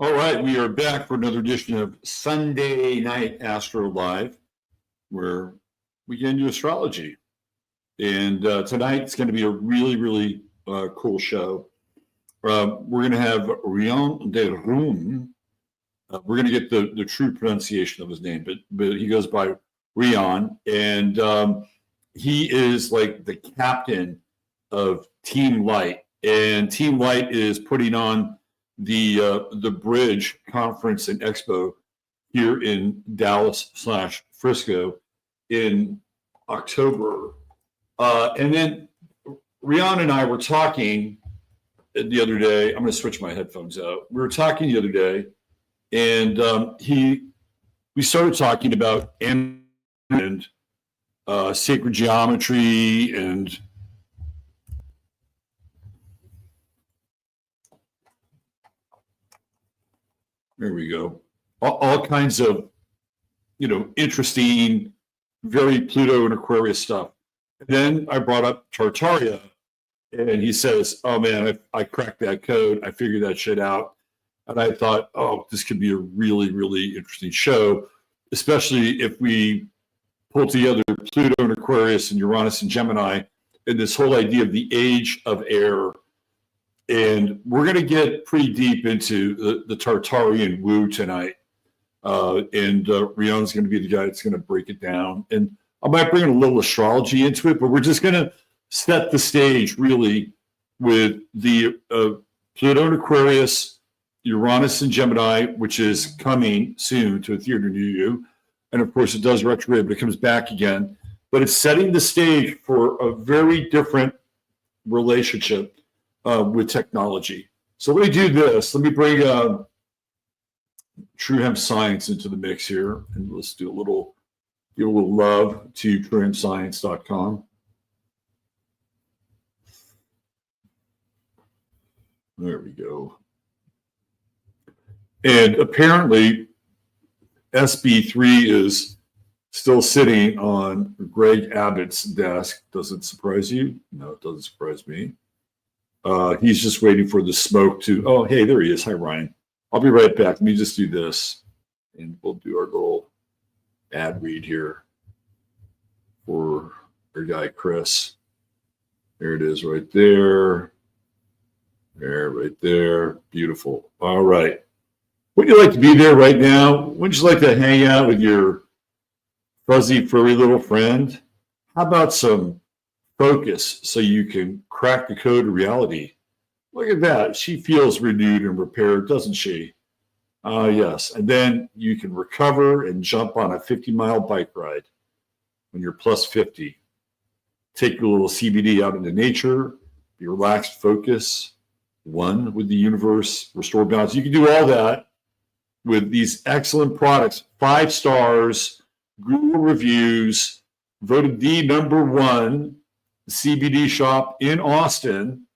All right, we are back for another edition of Sunday Night AstroLive, where we get into astrology. And tonight it's going to be a really cool show. We're going to have Rion De'Rouen. We're going to get the true pronunciation of his name, but he goes by Rion, and he is like the captain of Team Light. And Team Light is putting on the Bridge Conference and Expo here in Dallas/Frisco in October. And then Rion and I were talking the other day. I'm going to switch my headphones out. We were talking the other day, and we started talking about and sacred geometry and there we go. All kinds of, interesting, very Pluto and Aquarius stuff. And then I brought up Tartaria, and he says, "Oh man, I cracked that code. I figured that shit out." And I thought, "Oh, this could be a really interesting show, especially if we pull together Pluto and Aquarius and Uranus and Gemini, and this whole idea of the age of air." And we're going to get pretty deep into the Tartarian woo tonight. And Rion's going to be the guy that's going to break it down. And I might bring a little astrology into it, but we're just going to set the stage really with the Pluto and Aquarius, Uranus and Gemini, which is coming soon to a theater near you. And of course, it does retrograde, but it comes back again. But it's setting the stage for a very different relationship with technology. So let me do this. Let me bring True Hemp Science into the mix here, and let's do give a little love to truehempscience.com. There we go. And apparently, SB3 is still sitting on Greg Abbott's desk. Does it surprise you? No, it doesn't surprise me. He's just waiting for the smoke to, oh, hey, there he is. Hi, Ryan. I'll be right back. Let me just do this, and we'll do our little ad read here for our guy, Chris. There it is right there. There, right there. Beautiful. All right. Would you like to be there right now? Would you like to hang out with your fuzzy, furry little friend? How about some focus so you can crack the code of reality? Look at that. She feels renewed and repaired, doesn't she? Yes. And then you can recover and jump on a 50-mile bike ride when you're plus 50. Take your little CBD out into nature, be relaxed, focus, one with the universe, restore balance. You can do all that with these excellent products. 5 stars, Google reviews, voted the #1 CBD shop in Austin,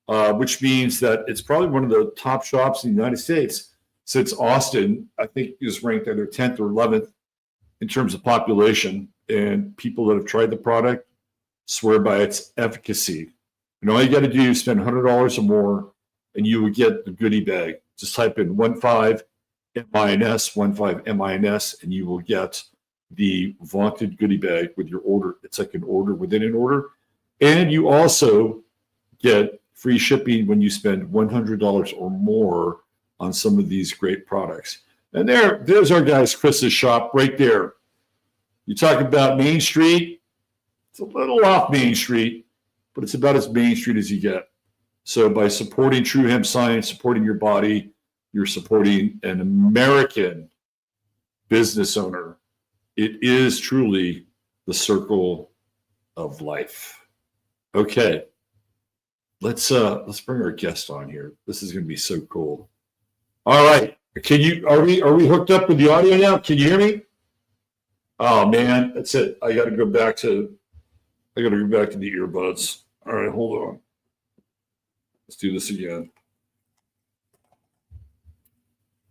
which means that it's probably one of the top shops in the United States, since Austin, I think, is ranked either 10th or 11th in terms of population. And people that have tried the product swear by its efficacy. And all you got to do is spend $100 or more, and you will get the goodie bag. Just type in 15MINS, and you will get the vaunted goodie bag with your order. It's like an order within an order. And you also get free shipping when you spend $100 or more on some of these great products. And there's our guy's Chris's shop right there. You talk about Main Street, it's a little off Main Street, but it's about as Main Street as you get. So by supporting True Hemp Science, supporting your body, you're supporting an American business owner. It is truly the circle of life. Okay, let's bring our guest on here. This is going to be so cool. All right, are we hooked up with the audio now? Can you hear me? Oh man, that's it. I got to go back to the earbuds. All right, hold on. Let's do this again.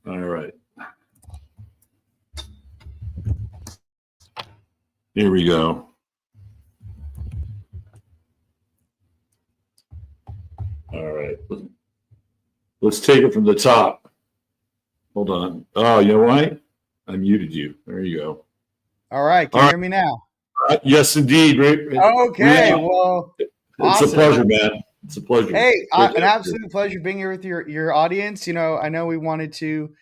All right. Here we go. All right. Let's take it from the top. Hold on. Oh, you know why? I muted you. There you go. All right. Can All you right. hear me now? Yes, indeed. Okay. Well, It's a awesome. pleasure, man. It's a pleasure. Hey, Great to an have you absolute pleasure being here with your audience. I know we wanted to,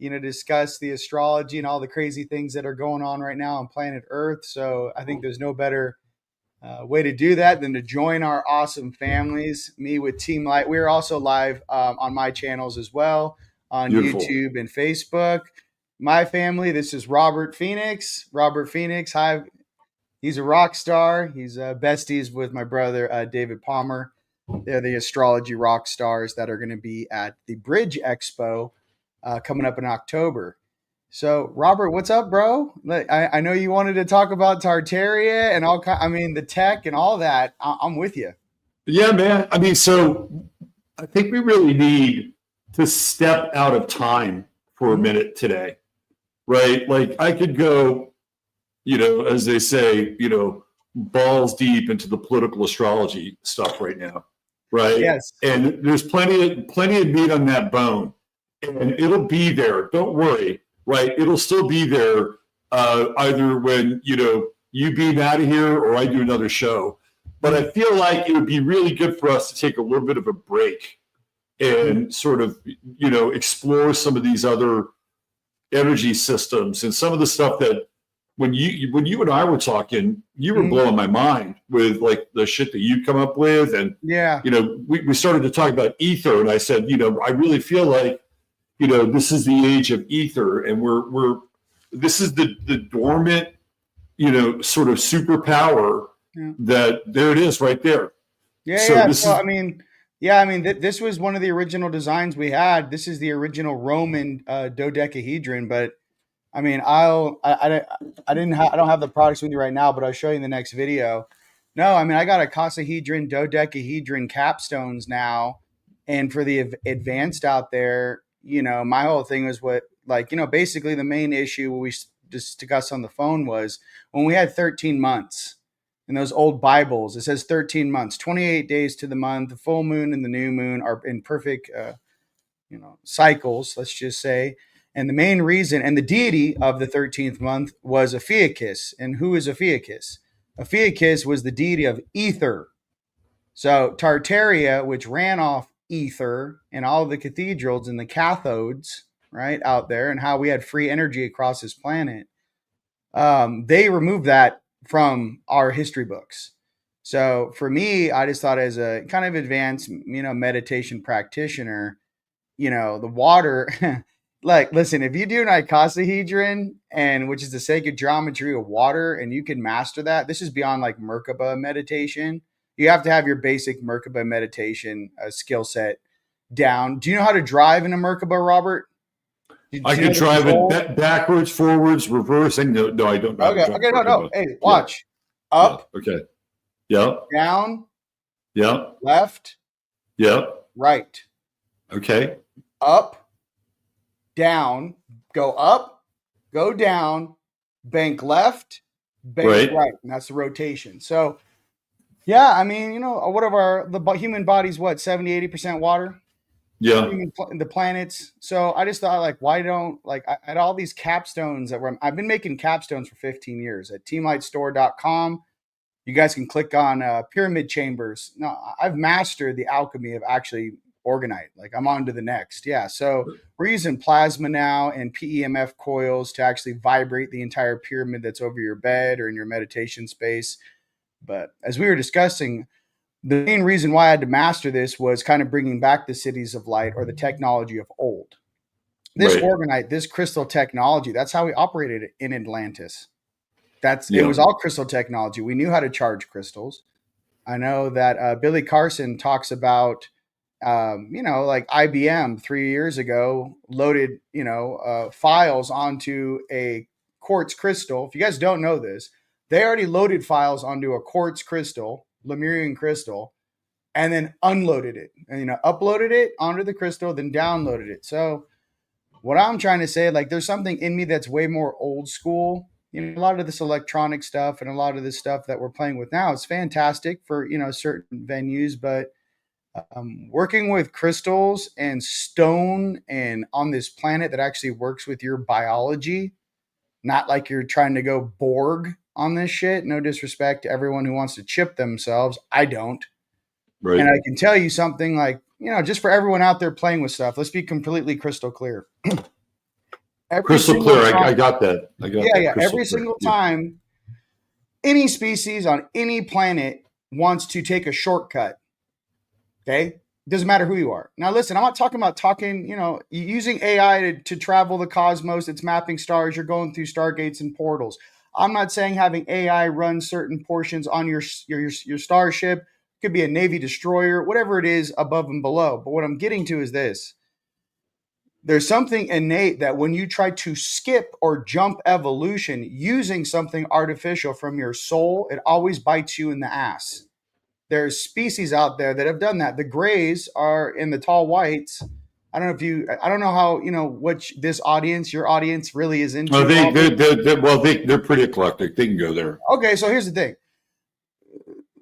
discuss the astrology and all the crazy things that are going on right now on planet Earth. So I think there's no better way to do that than to join our awesome families. Me with Team Light. We're also live on my channels as well on Beautiful. YouTube and Facebook. My family. This is Robert Phoenix. Robert Phoenix. Hi. He's a rock star. He's besties with my brother David Palmer. They're the astrology rock stars that are going to be at the Bridge Expo coming up in October. So, Robert, what's up, bro? I know you wanted to talk about Tartaria and I mean, the tech and all that. I'm with you. Yeah, man. I mean, so I think we really need to step out of time for a Mhm. minute today, right? Like I could go, as they say, balls deep into the political astrology stuff right now, right? Yes. And there's plenty of meat on that bone, and it'll be there. Don't worry, right? It'll still be there either when you beam out of here or I do another show. But I feel like it would be really good for us to take a little bit of a break and sort of explore some of these other energy systems and some of the stuff that when you and I were talking, you were Mhm. blowing my mind with like the shit that you come up with, and Yeah. we started to talk about ether, and I said, I really feel like this is the age of ether, and we're this is the dormant sort of superpower Yeah. that there it is right there. Yeah, So yeah. this So is I mean, yeah, I mean, this was one of the original designs we had. This is the original Roman dodecahedron, but I mean, I don't have the products with you right now, but I'll show you in the next video. No, I mean, I got a icosahedron, dodecahedron capstones now, and for the advanced out there, my whole thing was basically the main issue we discussed on the phone was when we had 13 months in those old Bibles. It says 13 months, 28 days to the month. The full moon and the new moon are in perfect, cycles. Let's just say. And the main reason and the deity of the 13th month was Ophiuchus. And who is Ophiuchus? Ophiuchus was the deity of ether. So Tartaria, which ran off ether and all the cathedrals and the cathodes, right, out there, and how we had free energy across this planet, they removed that from our history books. So for me, I just thought as a kind of advanced, meditation practitioner, the water. Like, listen, if you do an icosahedron, and which is the sacred geometry of water, and you can master that, this is beyond like Merkaba meditation. You have to have your basic Merkaba meditation skill set down. Do you know how to drive in a Merkaba, Robert? I Do you could know the drive it control? backwards, forwards, reversing. No, I don't know how to Okay, drive okay, no, no. Merkaba. Hey, Yeah, watch. yeah, Up, okay, yeah, down, yeah, left, yeah, right. okay, Up, down, go down, bank left, bank right, right. And that's the rotation. So, yeah, I mean, what of the human body's what, 70-80% water? yeah, The planets. So I just thought, like, why don't, like, I had all these capstones I've been making capstones for 15 years at teamlightstore.com. You guys can click on pyramid chambers. No, I've mastered the alchemy of actually organite. Like, I'm on to the next. Yeah. So we're using plasma now and PEMF coils to actually vibrate the entire pyramid that's over your bed or in your meditation space. But as we were discussing, the main reason why I had to master this was kind of bringing back the cities of light or the technology of old. This right, organite, this crystal technology, that's how we operated in Atlantis. It yeah, was all crystal technology. We knew how to charge crystals. I know that Billy Carson talks about, like IBM 3 years ago loaded, files onto a quartz crystal. If you guys don't know this, they already loaded files onto a quartz crystal, Lemurian crystal, and then unloaded it and, uploaded it onto the crystal, then downloaded it. So what I'm trying to say, like, there's something in me that's way more old school. A lot of this electronic stuff and a lot of this stuff that we're playing with now is fantastic for certain venues, but Working with crystals and stone and on this planet that actually works with your biology, not like you're trying to go Borg on this shit. No disrespect to everyone who wants to chip themselves. I don't. Right. And I can tell you something like, just for everyone out there playing with stuff, let's be completely crystal clear. Crystal clear. I got that. I got that. Yeah. Crystal Every clear. single time any species on any planet wants to take a shortcut, okay? Doesn't matter who you are. Now, listen, I'm not talking about using AI to travel the cosmos. It's mapping stars. You're going through stargates and portals. I'm not saying having AI run certain portions on your starship. It could be a Navy destroyer, whatever it is above and below. But what I'm getting to is this. There's something innate that when you try to skip or jump evolution using something artificial from your soul, it always bites you in the ass. There's species out there that have done that. The grays are in the tall whites. I don't know how, what your audience really is into. Oh, they're pretty eclectic. They can go there. Okay, so here's the thing.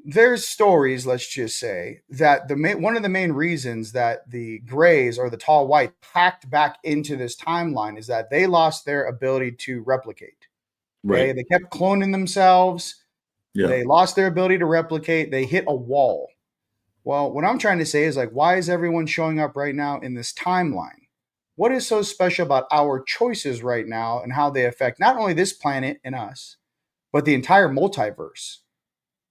There's stories, let's just say, that one of the main reasons that the grays or the tall white packed back into this timeline is that they lost their ability to replicate. Right. Okay? They kept cloning themselves. Yeah. They lost their ability to replicate. They hit a wall. Well, what I'm trying to say is why is everyone showing up right now in this timeline? What is so special about our choices right now and how they affect not only this planet and us, but the entire multiverse?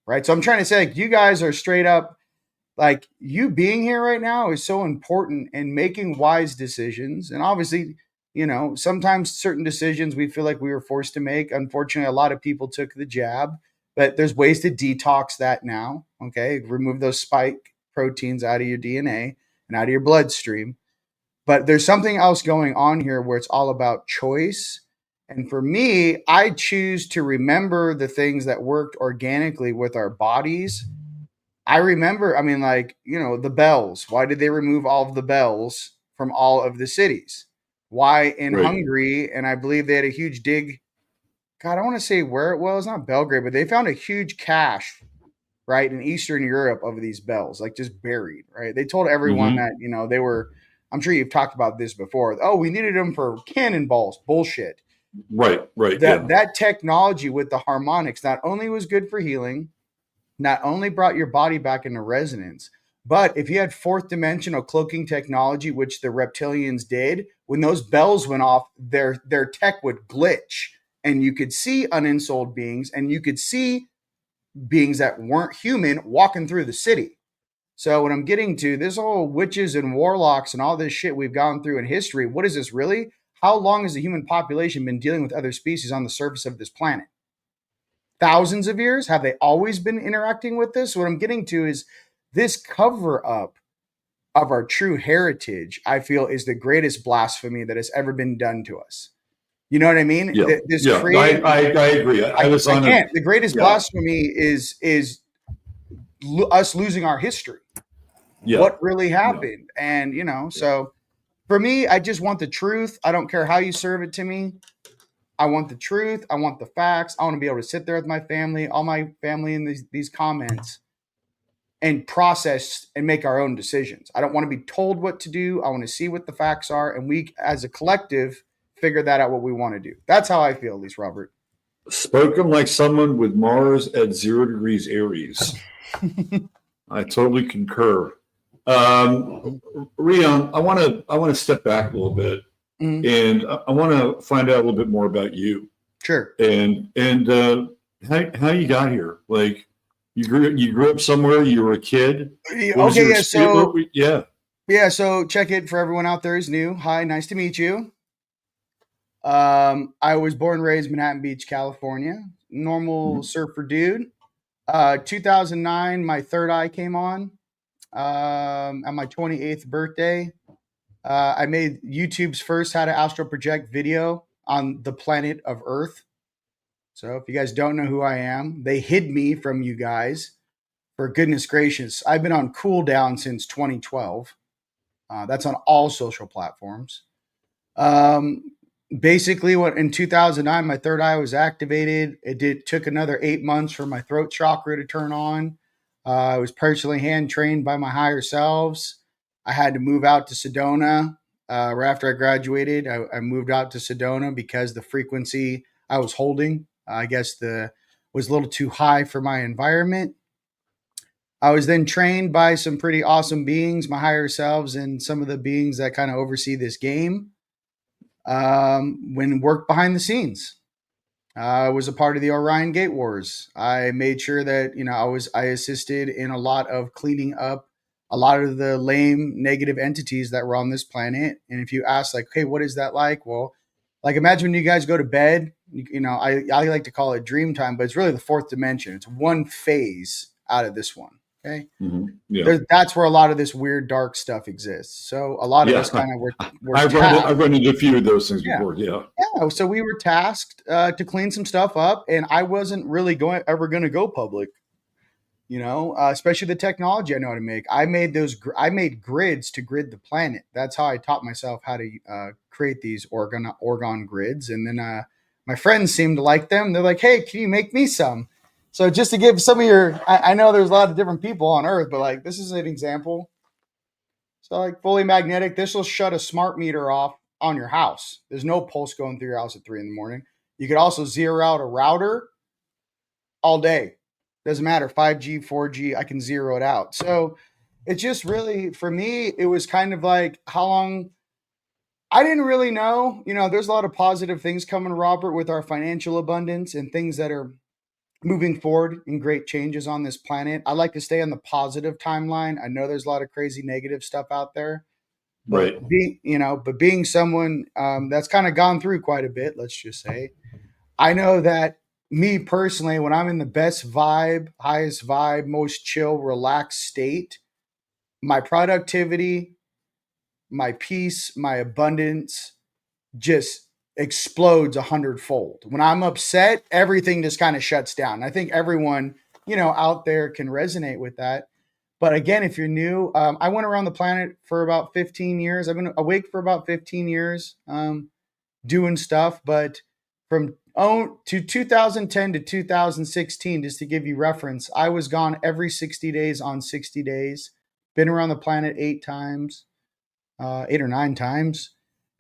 Right. So I'm trying to say, you guys are straight up, you being here right now is so important in making wise decisions. And obviously, sometimes certain decisions we feel like we were forced to make. Unfortunately, a lot of people took the jab, but there's ways to detox that now. Okay. Remove those spike proteins out of your DNA and out of your bloodstream. But there's something else going on here where it's all about choice. And for me, I choose to remember the things that worked organically with our bodies. I remember, the bells. Why did they remove all of the bells from all of the cities? Why in Hungary, and I believe they had a huge dig. God, I want to say where it was, not Belgrade, but they found a huge cache, right, in Eastern Europe of these bells, just buried, right? They told everyone that, they were, I'm sure you've talked about this before. Oh, we needed them for cannonballs. Bullshit. Right. That technology with the harmonics not only was good for healing, not only brought your body back into resonance, but if you had fourth dimensional cloaking technology, which the reptilians did, when those bells went off, their tech would glitch and you could see unensouled beings and you could see beings that weren't human walking through the city. So what I'm getting to, this whole witches and warlocks and all this shit we've gone through in history, what is this really? How long has the human population been dealing with other species on the surface of this planet? Thousands of years? Have they always been interacting with this? What I'm getting to is this cover up of our true heritage, I feel, is the greatest blasphemy that has ever been done to us. You know what I mean? Yeah. I agree. The greatest blasphemy is us losing our history. Yeah. What really happened? Yeah. And, so for me, I just want the truth. I don't care how you serve it to me. I want the truth. I want the facts. I want to be able to sit there with my family, all my family in these comments, and process and make our own decisions. I don't want to be told what to do. I want to see what the facts are. And we, as a collective, figure that out what we want to do. That's how I feel, at least, Robert. Spoken like someone with Mars at 0 degrees Aries. I totally concur. Rion, I want to step back a little bit, and I want to find out a little bit more about you. Sure. And how you got here? You grew up somewhere. You were a kid. Okay. So check it for everyone out there who's new. Hi, nice to meet you. I was born and raised Manhattan Beach, California. Normal surfer dude. 2009, my third eye came on. At my 28th birthday, I made YouTube's first how to astral project video on the planet of Earth. So if you guys don't know who I am, they hid me from you guys. For goodness gracious, I've been on cooldown since 2012. That's on all social platforms. Basically, in 2009, my third eye was activated. It took another 8 months for my throat chakra to turn on. I was personally hand trained by my higher selves. I had to move out to Sedona right after I graduated. I moved out to Sedona because the frequency I was holding, I guess, was a little too high for my environment. I was then trained by some pretty awesome beings, my higher selves, and some of the beings that kind of oversee this game. When worked behind the scenes, I was a part of the Orion Gate Wars. I made sure that I assisted in a lot of cleaning up a lot of the lame negative entities that were on this planet. And if you ask, like, hey, what is that like? Well, like imagine when you guys go to bed. I like to call it dream time, but it's really the fourth dimension. It's one phase out of this one. Okay. Mm-hmm. Yeah. That's where a lot of this weird dark stuff exists. So a lot of us kind of were I've run into a few of those things before. Yeah. Yeah. So we were tasked to clean some stuff up, and I wasn't really ever going to go public. Especially the technology I know how to make. I made grids to grid the planet. That's how I taught myself how to create these orgone grids. And then my friends seemed to like them. They're like, hey, can you make me some? So just to give some of I know there's a lot of different people on Earth, but like this is an example. So like fully magnetic, this will shut a smart meter off on your house. There's no pulse going through your house at 3 a.m. You could also zero out a router all day. Doesn't matter, 5G, 4G, I can zero it out. So it's just really, for me, it was kind of like how long, I didn't really know. There's a lot of positive things coming, Robert, with our financial abundance and things that are moving forward in great changes on this planet. I like to stay on the positive timeline. I know there's a lot of crazy negative stuff out there. But right. Being someone that's kind of gone through quite a bit, let's just say, I know that me personally, when I'm in the best vibe, highest vibe, most chill, relaxed state, my productivity, my peace, my abundance just explodes 100-fold. When I'm upset, everything just kind of shuts down. I think everyone, out there can resonate with that. But again, if you're new, I went around the planet for about 15 years. I've been awake for about 15 years doing stuff. But from 2010 to 2016, just to give you reference, I was gone every 60 days on 60 days. Been around the planet 8 times, 8 or 9 times.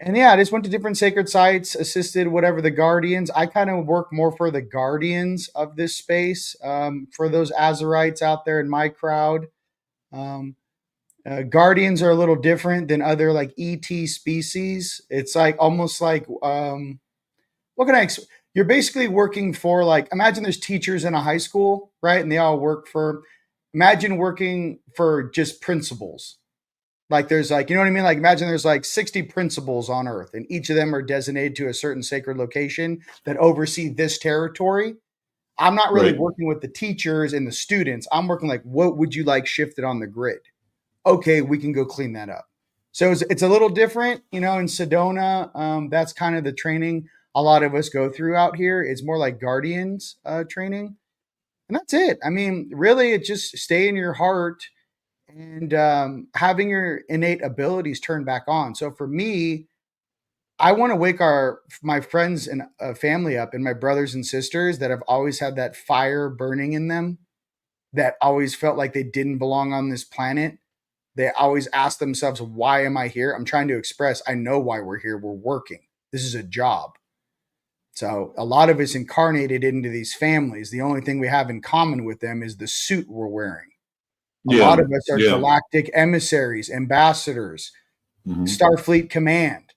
And yeah, I just went to different sacred sites, assisted whatever the guardians. I kind of work more for the guardians of this space, for those Azarites out there in my crowd. Guardians are a little different than other like ET species. It's like almost like what can you're basically working for, like, imagine there's teachers in a high school, right? And they all work for, imagine working for just principals. Like there's like, you know what I mean? Like imagine there's like 60 principals on Earth and each of them are designated to a certain sacred location that oversee this territory. I'm not really working with the teachers and the students. I'm working like, what would you like shifted on the grid? Okay, we can go clean that up. So it's a little different, in Sedona. That's kind of the training a lot of us go through out here. It's more like guardians training. And that's it. I mean, really, it just stay in your heart and having your innate abilities turned back on. So for me, I want to wake my friends and family up, and my brothers and sisters that have always had that fire burning in them, that always felt like they didn't belong on this planet. They always ask themselves, why am I here? I'm trying to express, I know why we're here. We're working. This is a job. So a lot of us incarnated into these families. The only thing we have in common with them is the suit we're wearing. A lot of us are galactic emissaries, ambassadors, Starfleet command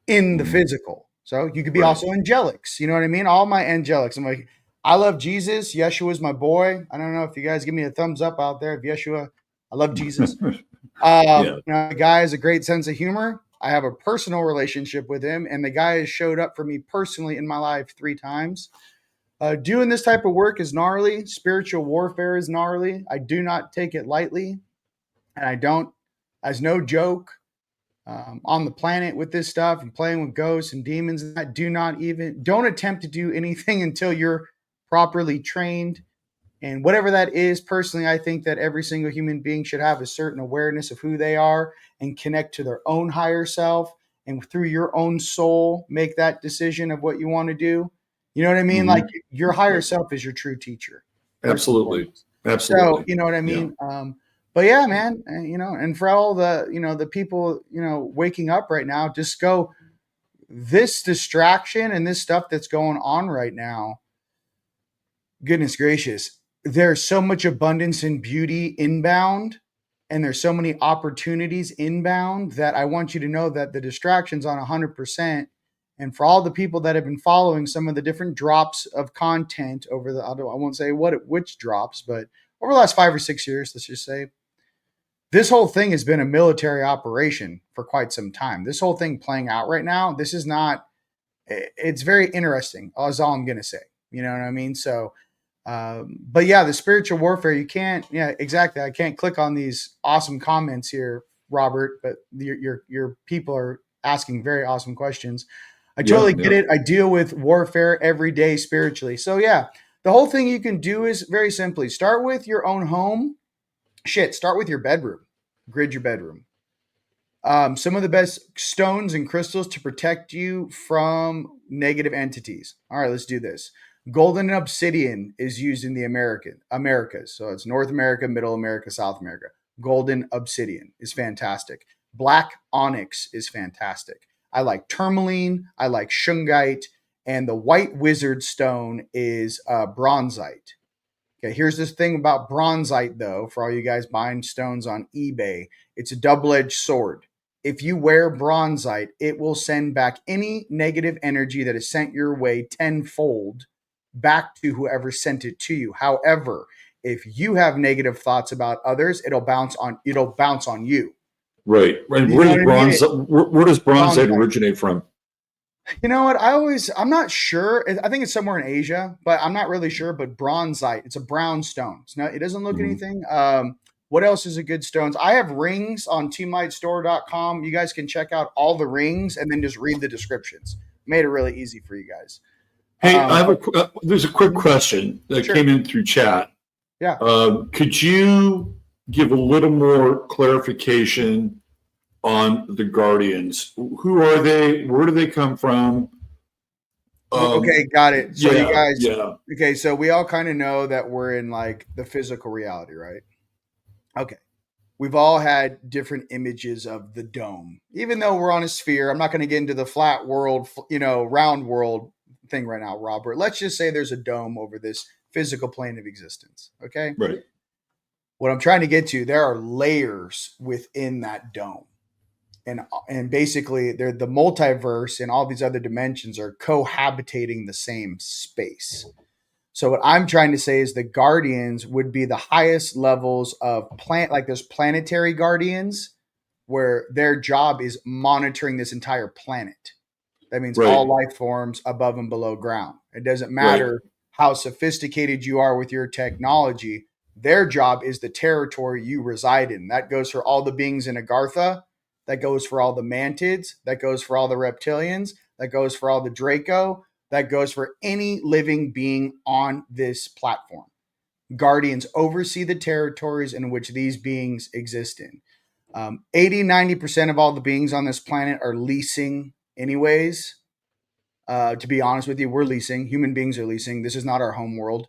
in the physical. So you could be also angelics. You know what I mean? All my angelics. I'm like, I love Jesus. Yeshua's my boy. I don't know if you guys give me a thumbs up out there. If Yeshua, I love Jesus. The guy has a great sense of humor. I have a personal relationship with him, and the guy has showed up for me personally in my life 3 times. Doing this type of work is gnarly. Spiritual warfare is gnarly. I do not take it lightly, and I don't, as no joke, on the planet with this stuff and playing with ghosts and demons. And that don't attempt to do anything until you're properly trained. And whatever that is, personally, I think that every single human being should have a certain awareness of who they are and connect to their own higher self. And through your own soul, make that decision of what you want to do. You know what I mean? Like your higher self is your true teacher. Absolutely. Absolutely. So, you know what I mean? But yeah, man, and for all the, the people, waking up right now, just go, this distraction and this stuff that's going on right now, goodness gracious, there's so much abundance and beauty inbound, and there's so many opportunities inbound, that I want you to know that the distraction's on 100%. And for all the people that have been following some of the different drops of content over I won't say which drops, but over the last 5 or 6 years, let's just say, this whole thing has been a military operation for quite some time. This whole thing playing out right now, this is not, it's very interesting, is all I'm going to say. You know what I mean? So, but yeah, the spiritual warfare, you can't, yeah, exactly. I can't click on these awesome comments here, Robert, but your people are asking very awesome questions. I totally get it. I deal with warfare every day spiritually. So yeah, the whole thing you can do is very simply start with your own home. Start with your bedroom. Grid your bedroom. Some of the best stones and crystals to protect you from negative entities. All right, let's do this. Golden obsidian is used in the Americas. So it's North America, Middle America, South America. Golden obsidian is fantastic. Black onyx is fantastic. I like tourmaline. I like shungite. And the white wizard stone is bronzite. Okay, here's this thing about bronzite, though, for all you guys buying stones on eBay. It's a double-edged sword. If you wear bronzite, it will send back any negative energy that is sent your way tenfold back to whoever sent it to you. However, if you have negative thoughts about others, it'll bounce on you. Right. Where does bronzite originate from? You know what? I'm not sure. I think it's somewhere in Asia, but I'm not really sure. But bronzite, it's a brown stone. It doesn't look anything. What else is a good stones? I have rings on teamlightstore.com. You guys can check out all the rings and then just read the descriptions. Made it really easy for you guys. Hey, there's a quick question that came in through chat. Yeah. Could you give a little more clarification on the Guardians? Who are they? Where do they come from? Okay, got it. So you guys, yeah. Okay, so we all kind of know that we're in like the physical reality, right? Okay. We've all had different images of the dome. Even though we're on a sphere, I'm not going to get into the flat world, round world thing right now, Robert. Let's just say there's a dome over this physical plane of existence, okay? Right. What I'm trying to get to, there are layers within that dome. And basically, they're the multiverse and all these other dimensions are cohabitating the same space. So what I'm trying to say is the guardians would be the highest levels of like there's planetary guardians where their job is monitoring this entire planet. That means all life forms above and below ground. It doesn't matter how sophisticated you are with your technology. Their job is the territory you reside in. That goes for all the beings in Agartha. That goes for all the mantids. That goes for all the reptilians. That goes for all the Draco. That goes for any living being on this platform. Guardians oversee the territories in which these beings exist in. 80-90% of all the beings on this planet are leasing anyways. To be honest with you, we're leasing. Human beings are leasing. This is not our home world.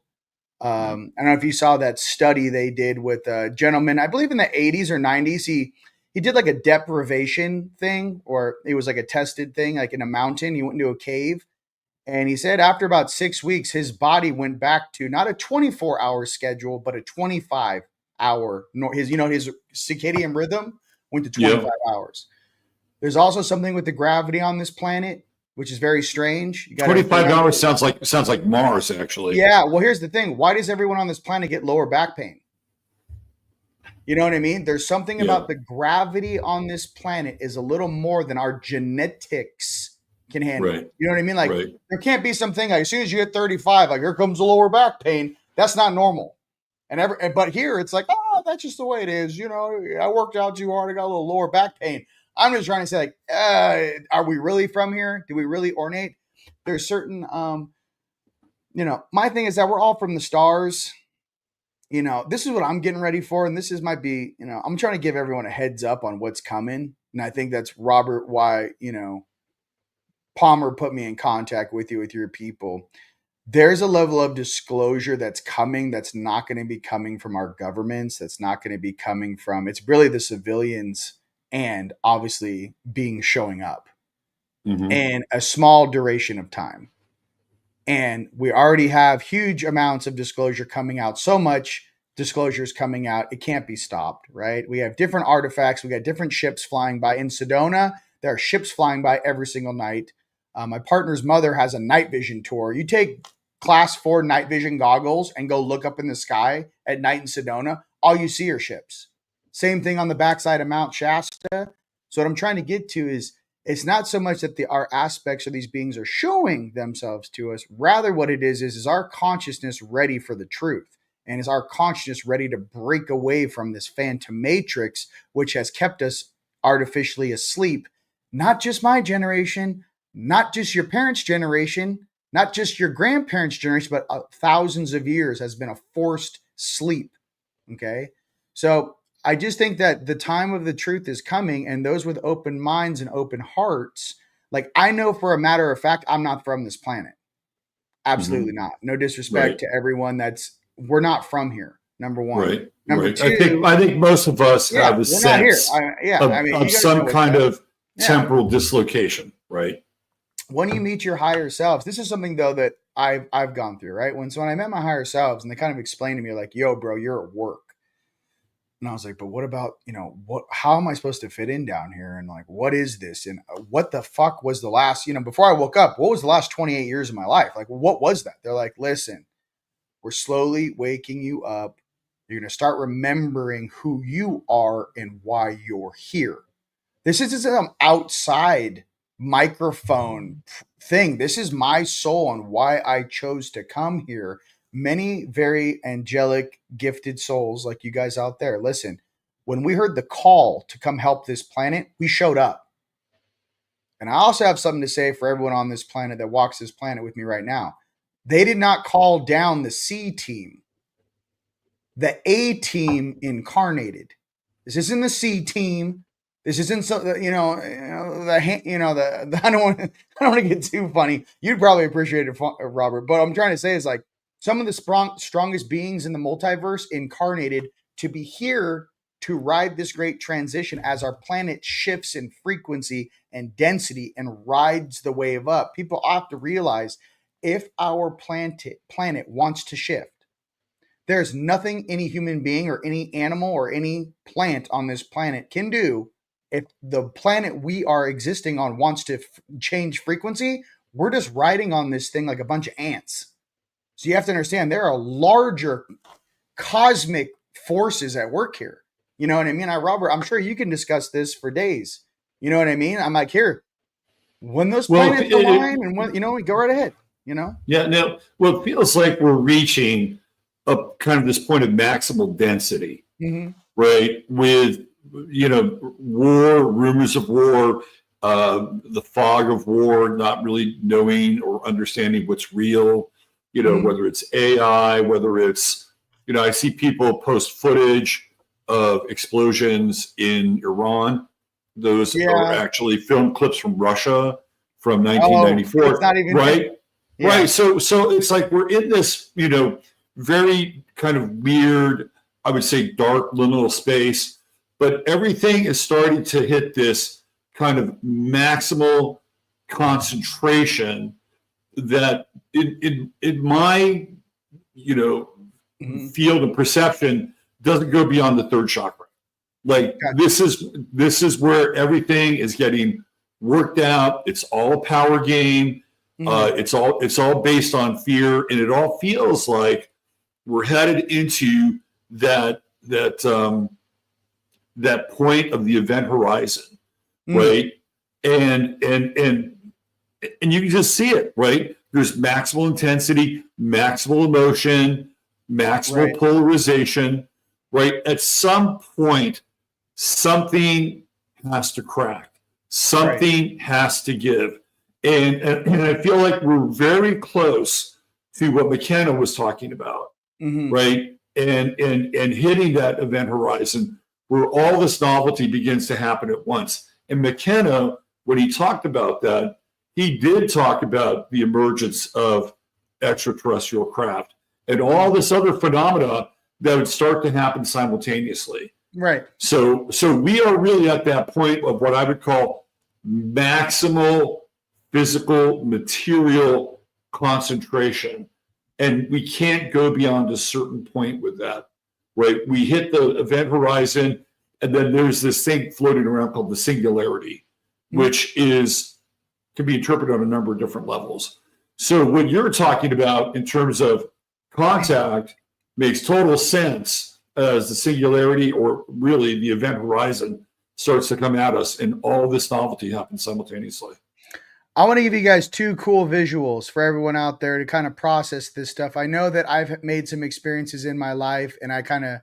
I don't know if you saw that study they did with a gentleman, I believe in the 80s or 90s. He did like a deprivation thing, or it was like a tested thing, like in a mountain. He went into a cave. And he said after about 6 weeks, his body went back to not a 24-hour schedule, but a 25-hour. His circadian rhythm went to 25 hours. There's also something with the gravity on this planet, which is very strange. 25 hours sounds like Mars, actually. Yeah. Well, here's the thing. Why does everyone on this planet get lower back pain? You know what I mean? There's something about the gravity on this planet is a little more than our genetics can handle. Right. You know what I mean? Like there can't be something like as soon as you hit 35, like here comes the lower back pain. That's not normal. But here it's like, oh, that's just the way it is. I worked out too hard. I got a little lower back pain. I'm just trying to say, like, are we really from here? Do we really ornate? There's certain, my thing is that we're all from the stars. This is what I'm getting ready for. And this might be, I'm trying to give everyone a heads up on what's coming. And I think that's why, Palmer put me in contact with you, with your people. there's a level of disclosure that's coming that's not going to be coming from our governments. That's not going to be coming from, it's really the civilians and obviously showing up in a small duration of time. And we already have huge amounts of disclosure coming out. So much disclosure is coming out. It can't be stopped, right? We have different artifacts. We got different ships flying by. In Sedona, there are ships flying by every single night. My partner's mother has a night vision tour. You take class 4 night vision goggles and go look up in the sky at night in Sedona. All you see are ships. Same thing on the backside of Mount Shasta. So what I'm trying to get to is, it's not so much that our aspects or these beings are showing themselves to us. Rather, what it is our consciousness ready for the truth? And is our consciousness ready to break away from this phantom matrix, which has kept us artificially asleep? Not just my generation, not just your parents' generation, not just your grandparents' generation, but thousands of years has been a forced sleep. Okay. So I just think that the time of the truth is coming, and those with open minds and open hearts, like, I know for a matter of fact, I'm not from this planet. Absolutely not. No disrespect to everyone we're not from here. Number one. Right. Number right. two, I think most of us have a sense of some kind of temporal dislocation, right? When you meet your higher selves, this is something though that I've gone through, right? When I met my higher selves and they kind of explained to me like, yo, bro, you're at work. And I was like, but what about, how am I supposed to fit in down here? And like, what is this? And what the fuck was the last, before I woke up, what was the last 28 years of my life? Like, what was that? They're like, listen, we're slowly waking you up. You're going to start remembering who you are and why you're here. This isn't some outside microphone thing. This is my soul and why I chose to come here. Many very angelic, gifted souls like you guys out there. Listen, when we heard the call to come help this planet, we showed up. And I also have something to say for everyone on this planet that walks this planet with me right now. They did not call down the C team. The A team incarnated. This isn't the C team. This isn't so, I don't want to get too funny. You'd probably appreciate it, Robert. But what I'm trying to say is, like, some of the strongest beings in the multiverse incarnated to be here to ride this great transition as our planet shifts in frequency and density and rides the wave up. People have to realize, if our planet wants to shift, there's nothing any human being or any animal or any plant on this planet can do. If the planet we are existing on wants to change frequency, we're just riding on this thing like a bunch of ants. So you have to understand, there are larger cosmic forces at work here. You know what I mean? Robert, I'm sure you can discuss this for days. You know what I mean? I'm like, here, when those planets align and when, we go right ahead, Yeah, no, well, it feels like we're reaching up kind of this point of maximal density, right? With, war, rumors of war, the fog of war, not really knowing or understanding what's real, whether it's AI, whether it's, I see people post footage of explosions in Iran. Those are actually film clips from Russia from 1994, it's not even right? Yeah. Right. So it's like we're in this, very kind of weird, I would say, dark liminal space, but everything is starting to hit this kind of maximal concentration that in my, field of perception doesn't go beyond the third chakra. Like, this is where everything is getting worked out. It's all a power game. It's all based on fear, and it all feels like we're headed into that point of the event horizon, right? And you can just see it, right? There's maximal intensity, maximal emotion, maximal polarization, right? At some point, something has to crack, something has to give. And I feel like we're very close to what McKenna was talking about, right? And hitting that event horizon where all this novelty begins to happen at once. And McKenna, when he talked about that, he did talk about the emergence of extraterrestrial craft and all this other phenomena that would start to happen simultaneously. Right. So we are really at that point of what I would call maximal physical material concentration. And we can't go beyond a certain point with that, right? We hit the event horizon, and then there's this thing floating around called the singularity, which can be interpreted on a number of different levels. So what you're talking about in terms of contact makes total sense as the singularity, or really the event horizon, starts to come at us, and all this novelty happens simultaneously. I want to give you guys two cool visuals for everyone out there to kind of process this stuff. I know that I've made some experiences in my life, and I kind of,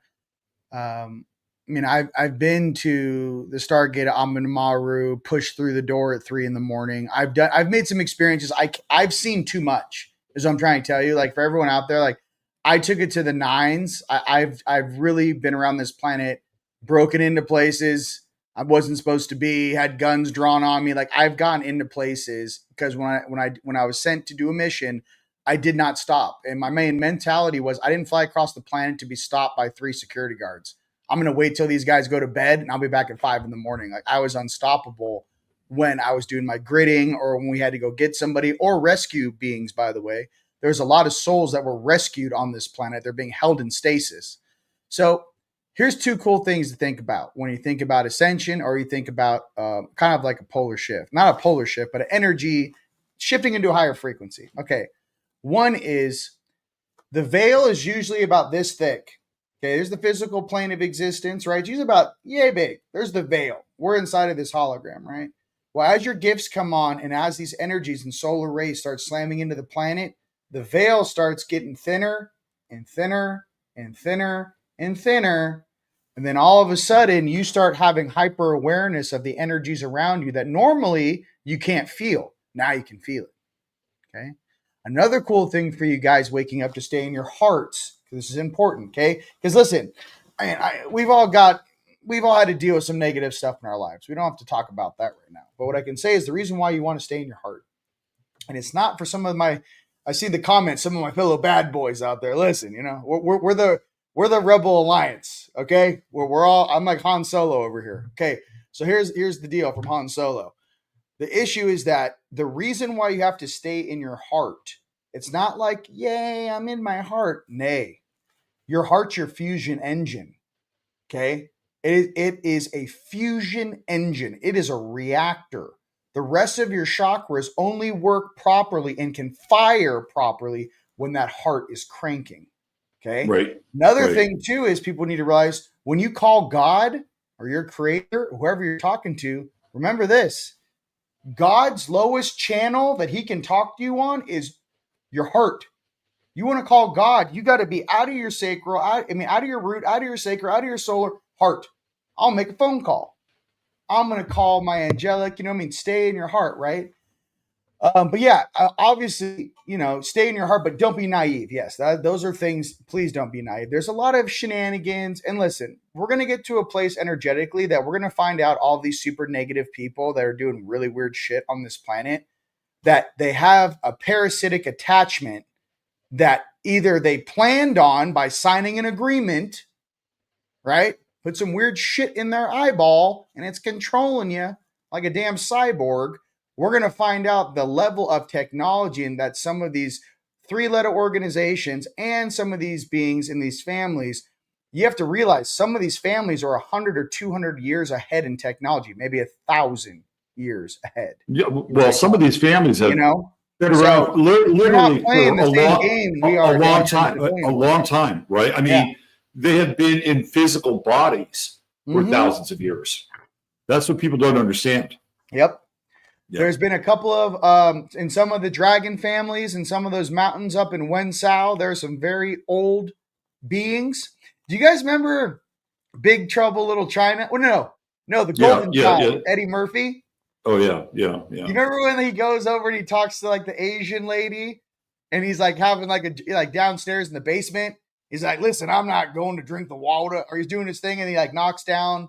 I've been to the Stargate at Amanimaru, pushed through the door at 3 a.m. I've made some experiences. I've seen too much, is what I'm trying to tell you. Like, for everyone out there, like, I took it to the nines. I've really been around this planet, broken into places I wasn't supposed to be, had guns drawn on me. Like, I've gone into places because when I was sent to do a mission, I did not stop. And my main mentality was I didn't fly across the planet to be stopped by 3 security guards. I'm going to wait till these guys go to bed and I'll be back at 5 a.m. Like, I was unstoppable when I was doing my gridding, or when we had to go get somebody, or rescue beings, by the way. There's a lot of souls that were rescued on this planet. They're being held in stasis. So here's two cool things to think about when you think about ascension, or you think about kind of like a polar shift. Not a polar shift, but an energy shifting into a higher frequency. Okay. One is the veil is usually about this thick. Okay. There's the physical plane of existence, right? It's usually about yay big. There's the veil. We're inside of this hologram, right? Well, as your gifts come on, and as these energies and solar rays start slamming into the planet, the veil starts getting thinner and thinner and thinner and thinner. And then all of a sudden you start having hyper awareness of the energies around you that normally you can't feel. Now you can feel it. Okay. Another cool thing for you guys waking up to stay in your hearts, because this is important. Okay. Because listen, we've all had to deal with some negative stuff in our lives. We don't have to talk about that right now. But what I can say is the reason why you want to stay in your heart. And it's not for I see the comments, some of my fellow bad boys out there. Listen, we're the Rebel Alliance, okay? I'm like Han Solo over here. Okay, so here's the deal from Han Solo. The issue is that the reason why you have to stay in your heart, it's not like, yay, I'm in my heart. Nay, your heart's your fusion engine, okay? It is a fusion engine. It is a reactor. The rest of your chakras only work properly and can fire properly when that heart is cranking. Okay. Right. Another thing too is people need to realize when you call God or your creator, whoever you're talking to, remember this: God's lowest channel that he can talk to you on is your heart. You want to call God, you got to be out of your sacral, out of your root, out of your sacral, out of your solar heart. I'll make a phone call. I'm going to call my angelic, stay in your heart, right? But yeah, obviously, stay in your heart, but don't be naive. Yes, those are things. Please don't be naive. There's a lot of shenanigans. And listen, we're going to get to a place energetically that we're going to find out all these super negative people that are doing really weird shit on this planet, that they have a parasitic attachment that either they planned on by signing an agreement, right? Put some weird shit in their eyeball and it's controlling you like a damn cyborg. We're going to find out the level of technology, and that some of these 3-letter organizations and some of these beings in these families, you have to realize some of these families are 100 or 200 years ahead in technology, maybe 1,000 years ahead. Yeah, well, some of these families have been around so literally for a long time, right? I mean, they have been in physical bodies for thousands of years. That's what people don't understand. Yep. There's been a couple of, in some of the dragon families and some of those mountains up in Wensao, there are some very old beings. Do you guys remember Big Trouble Little China? Well, no, the Golden Child, Eddie Murphy. Oh, yeah. You remember when he goes over and he talks to like the Asian lady, and he's like having like downstairs in the basement. He's like, listen, I'm not going to drink the water. Or he's doing his thing and he like knocks down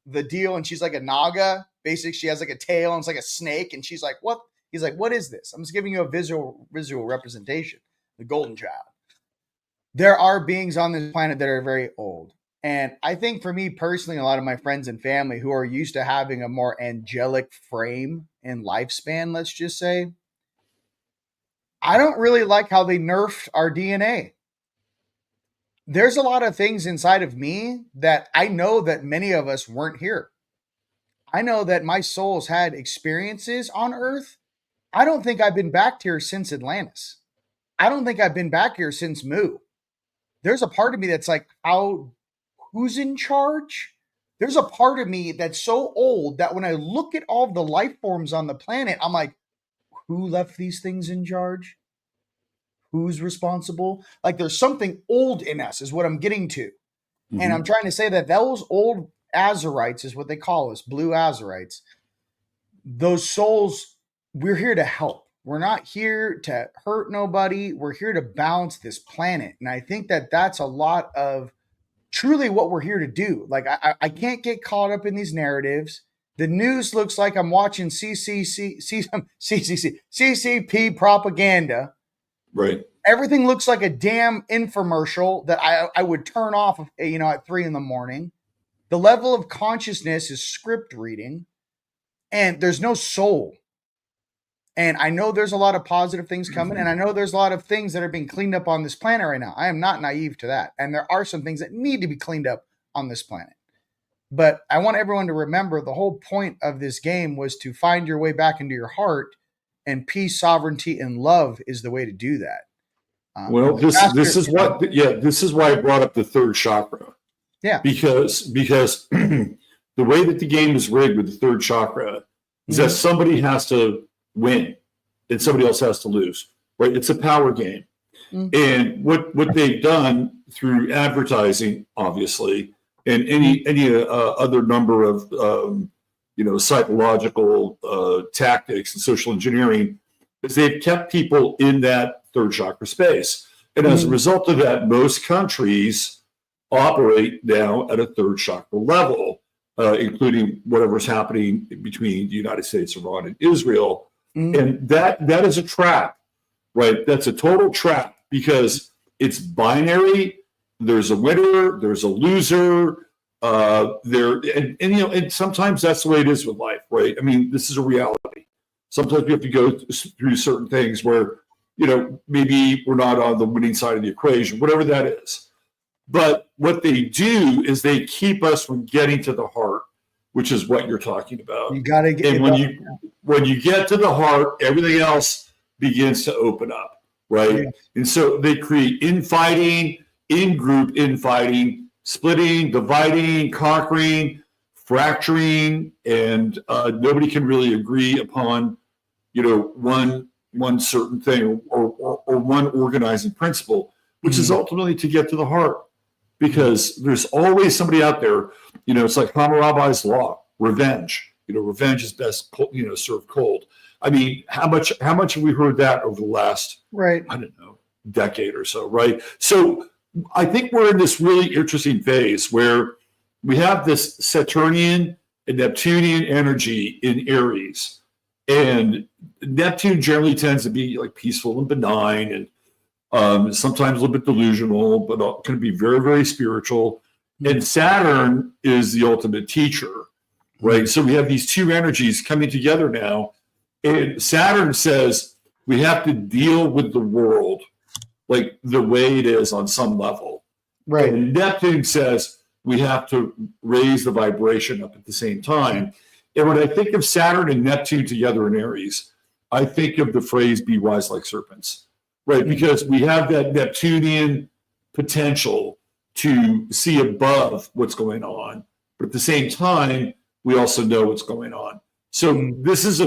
the deal, and she's like a naga. Basically, she has like a tail and it's like a snake, and she's like, what? He's like, what is this? I'm just giving you a visual representation. the golden child. There are beings on this planet that are very old. And I think for me personally, a lot of my friends and family who are used to having a more angelic frame and lifespan, let's just say, I don't really like how they nerfed our DNA. There's a lot of things inside of me that I know that many of us weren't here. I know that my soul's had experiences on Earth. I don't think I've been back here since Atlantis. I don't think I've been back here since Mu. There's a part of me that's like, who's in charge? There's a part of me that's so old that when I look at all the life forms on the planet, I'm like, who left these things in charge? Who's responsible? Like there's something old in us is what I'm getting to. Mm-hmm. And I'm trying to say that those old Azurites is what they call us, blue Azurites. Those souls, we're here to help. We're not here to hurt nobody. We're here to balance this planet. And I think that that's a lot of truly what we're here to do. Like I can't get caught up in these narratives. The news looks like I'm watching CCP propaganda. Right. Everything looks like a damn infomercial that I would turn off, at 3 a.m. The level of consciousness is script reading, and there's no soul. And I know there's a lot of positive things coming, and I know there's a lot of things that are being cleaned up on this planet right now. I am not naive to that. And there are some things that need to be cleaned up on this planet. But I want everyone to remember the whole point of this game was to find your way back into your heart, and peace, sovereignty, and love is the way to do that. Well, this is why I brought up the third chakra. Yeah. Because the way that the game is rigged with the third chakra is that somebody has to win and somebody else has to lose, right? It's a power game. And what they've done through advertising, obviously, and any other number of psychological tactics and social engineering, is they've kept people in that third chakra space. And as a result of that, most countries operate now at a third chakra level, including whatever's happening between the United States, Iran, and Israel. And that is a trap, right? That's a total trap because it's binary. There's a winner, there's a loser. And sometimes that's the way it is with life, right? I mean, this is a reality. Sometimes we have to go through certain things where, maybe we're not on the winning side of the equation, whatever that is. But what they do is they keep us from getting to the heart, which is what you're talking about. You got to get. And when you get to the heart, everything else begins to open up, right? Yeah. And so they create infighting, in-group infighting, splitting, dividing, conquering, fracturing, and nobody can really agree upon, one certain thing or one organizing principle, which is ultimately to get to the heart. Because there's always somebody out there, it's like Hammurabi's law, revenge. Revenge is best, served cold. I mean, how much have we heard that over the last, right? I don't know, decade or so, right? So I think we're in this really interesting phase where we have this Saturnian and Neptunian energy in Aries. And Neptune generally tends to be like peaceful and benign and sometimes a little bit delusional, but can be very, very spiritual. And Saturn is the ultimate teacher, right? So we have these two energies coming together now. And Saturn says we have to deal with the world like the way it is on some level. Right. And Neptune says we have to raise the vibration up at the same time. And when I think of Saturn and Neptune together in Aries, I think of the phrase "be wise like serpents." Right, because we have that Neptunian potential to see above what's going on, but at the same time, we also know what's going on. So this is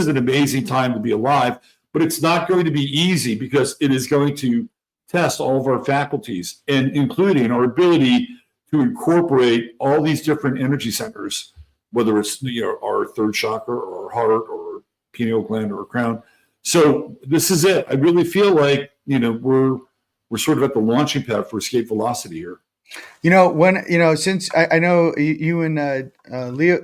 an amazing time to be alive, but it's not going to be easy because it is going to test all of our faculties, and including our ability to incorporate all these different energy centers, whether it's our third chakra or our heart or pineal gland or crown. So this is it. I really feel like, we're sort of at the launching pad for escape velocity here. Since I know you and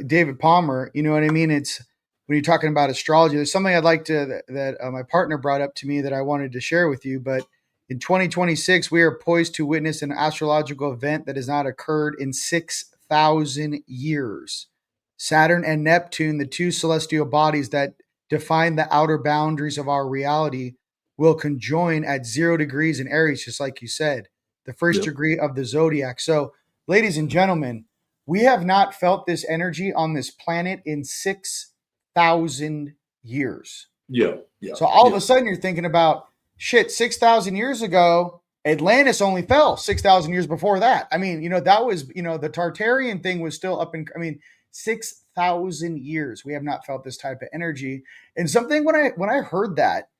David Palmer, you know what I mean? It's when you're talking about astrology, there's something I'd like to, that my partner brought up to me that I wanted to share with you, but In 2026, we are poised to witness an astrological event that has not occurred in 6,000 years. Saturn and Neptune, the two celestial bodies that define the outer boundaries of our reality, will conjoin at 0 degrees in Aries, just like you said, the first degree of the zodiac. So, ladies and gentlemen, we have not felt this energy on this planet in 6,000 years. Yeah. So all of a sudden you're thinking about, shit, 6,000 years ago, Atlantis only fell 6,000 years before that. I mean, that was, the Tartarian thing was still up in, 6,000 years. We have not felt this type of energy. And something when I heard that,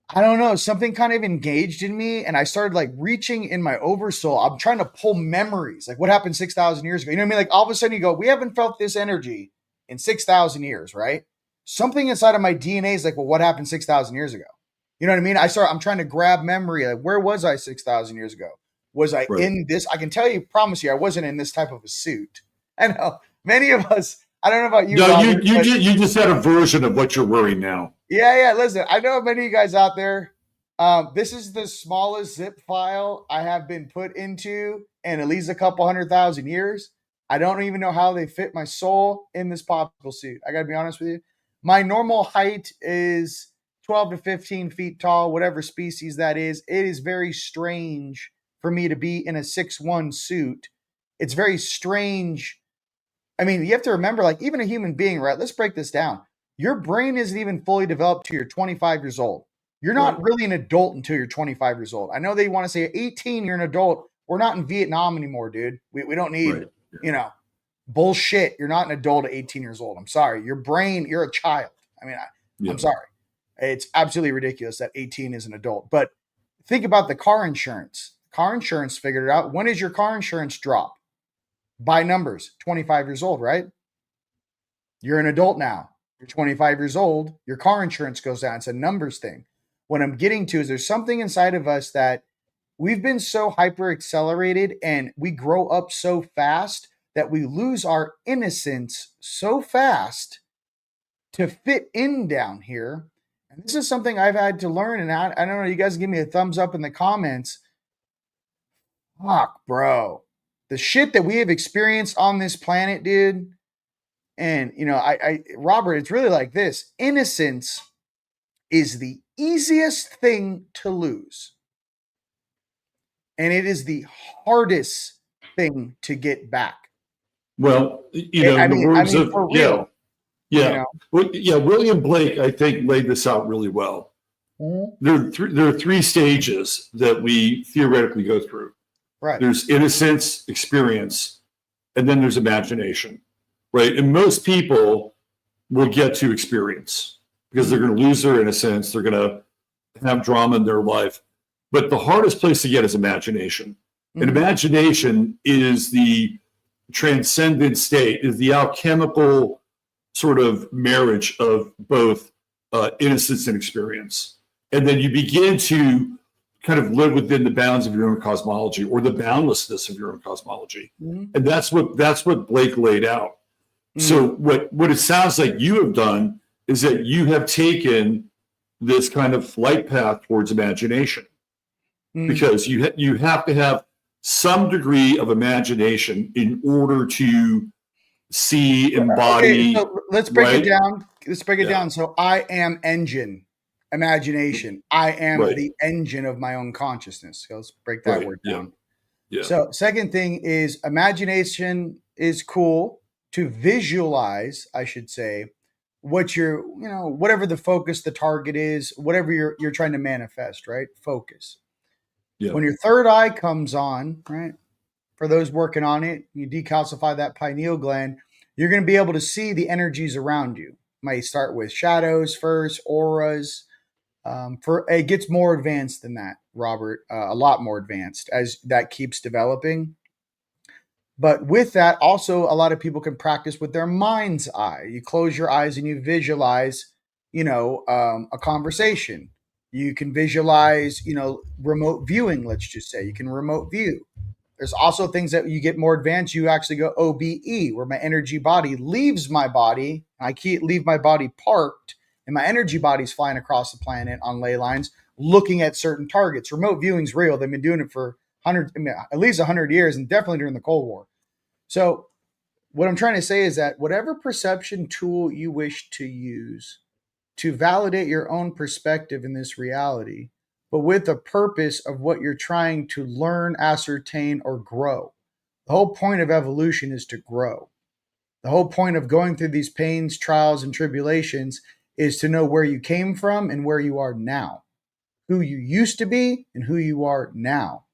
I don't know, something kind of engaged in me, and I started like reaching in my oversoul. I'm trying to pull memories, like what happened 6,000 years ago. You know what I mean? Like all of a sudden you go, we haven't felt this energy in 6,000 years, right? Something inside of my DNA is like, well, what happened 6,000 years ago? You know what I mean? I'm trying to grab memory. Like, where was I 6,000 years ago? Was I in this? I can tell you, promise you, I wasn't in this type of a suit. I know many of us, I don't know about you. No, Robert, you just had a version of what you're wearing now. Yeah. Listen, I know many of you guys out there. This is the smallest zip file I have been put into in at least a couple 100,000 years. I don't even know how they fit my soul in this popsicle suit. I got to be honest with you. My normal height is 12 to 15 feet tall, whatever species that is. It is very strange for me to be in a 6'1" suit. It's very strange. I mean, you have to remember, like, even a human being, right? Let's break this down. Your brain isn't even fully developed till you're 25 years old. You're not really an adult until you're 25 years old. I know they want to say 18, you're an adult. We're not in Vietnam anymore, dude. We don't need, bullshit. You're not an adult at 18 years old. I'm sorry. Your brain, you're a child. I mean, I'm sorry. It's absolutely ridiculous that 18 is an adult. But think about the car insurance. Car insurance figured it out. When does your car insurance drop? By numbers, 25 years old, right? You're an adult now. You're 25 years old. Your car insurance goes down. It's a numbers thing. What I'm getting to is there's something inside of us that we've been so hyper accelerated and we grow up so fast that we lose our innocence so fast to fit in down here. And this is something I've had to learn. And I don't know, you guys give me a thumbs up in the comments. Fuck, bro. The shit that we have experienced on this planet, dude. And, Robert, it's really like this. Innocence is the easiest thing to lose. And it is the hardest thing to get back. Well, for real. Yeah. Well, William Blake, I think, laid this out really well. Mm-hmm. There are three stages that we theoretically go through. Right. There's innocence, experience, and then there's imagination. Right. And most people will get to experience because they're going to lose their innocence. They're going to have drama in their life. But the hardest place to get is imagination. Mm-hmm. And imagination is the transcendent state, is the alchemical sort of marriage of both innocence and experience. And then you begin to kind of live within the bounds of your own cosmology or the boundlessness of your own cosmology. Mm-hmm. And that's what Blake laid out. Mm-hmm. So what it sounds like you have done is that you have taken this kind of flight path towards imagination. Mm-hmm. Because you have to have some degree of imagination in order to see, embody. Okay, so let's break it down. Let's break it down. So I am engine. Imagination. I am the engine of my own consciousness. So let's break that word down. Yeah. So second thing is imagination is cool to visualize, I should say, what you're, whatever the focus, the target is, whatever you're trying to manifest, right? Focus. Yeah. When your third eye comes on, right? For those working on it, you decalcify that pineal gland, you're going to be able to see the energies around you. Might start with shadows first, auras. It gets more advanced than that, Robert, a lot more advanced as that keeps developing. But with that, also a lot of people can practice with their mind's eye. You close your eyes and you visualize, a conversation. You can visualize, remote viewing, let's just say. You can remote view. There's also things that you get more advanced. You actually go OBE, where my energy body leaves my body. I can't leave my body parked, and my energy body's flying across the planet on ley lines, looking at certain targets. Remote viewing's real. They've been doing it for at least 100 years, and definitely during the Cold War. So what I'm trying to say is that whatever perception tool you wish to use to validate your own perspective in this reality, but with the purpose of what you're trying to learn, ascertain, or grow. The whole point of evolution is to grow. The whole point of going through these pains, trials, and tribulations is to know where you came from and where you are now, who you used to be and who you are now.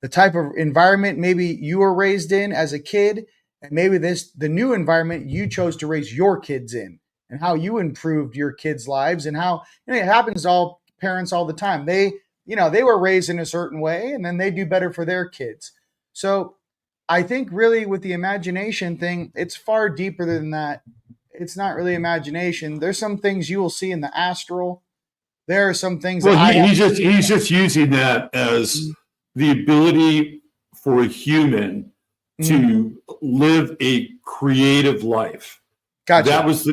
The type of environment maybe you were raised in as a kid, and maybe the new environment you chose to raise your kids in, and how you improved your kids' lives, and how it happens to all parents all the time. They were raised in a certain way, and then they do better for their kids. So I think really with the imagination thing, it's far deeper than that. It's not really imagination. There's some things you will see in the astral. There are some things. Well, he's just using that as the ability for a human to live a creative life. Gotcha. That was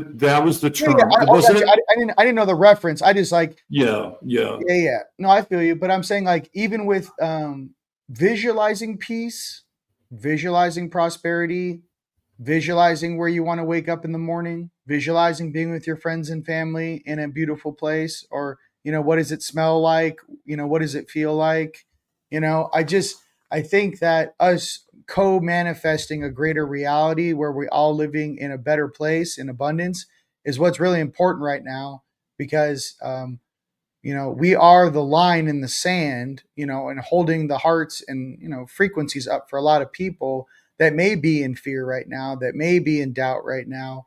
the term. I didn't know the reference. I just yeah. No, I feel you. But I'm saying even with visualizing peace, visualizing prosperity, visualizing where you want to wake up in the morning, visualizing being with your friends and family in a beautiful place, or what does it smell like? What does it feel like? I think that us co-manifesting a greater reality where we're all living in a better place in abundance is what's really important right now, because we are the line in the sand, and holding the hearts and frequencies up for a lot of people that may be in fear right now, that may be in doubt right now.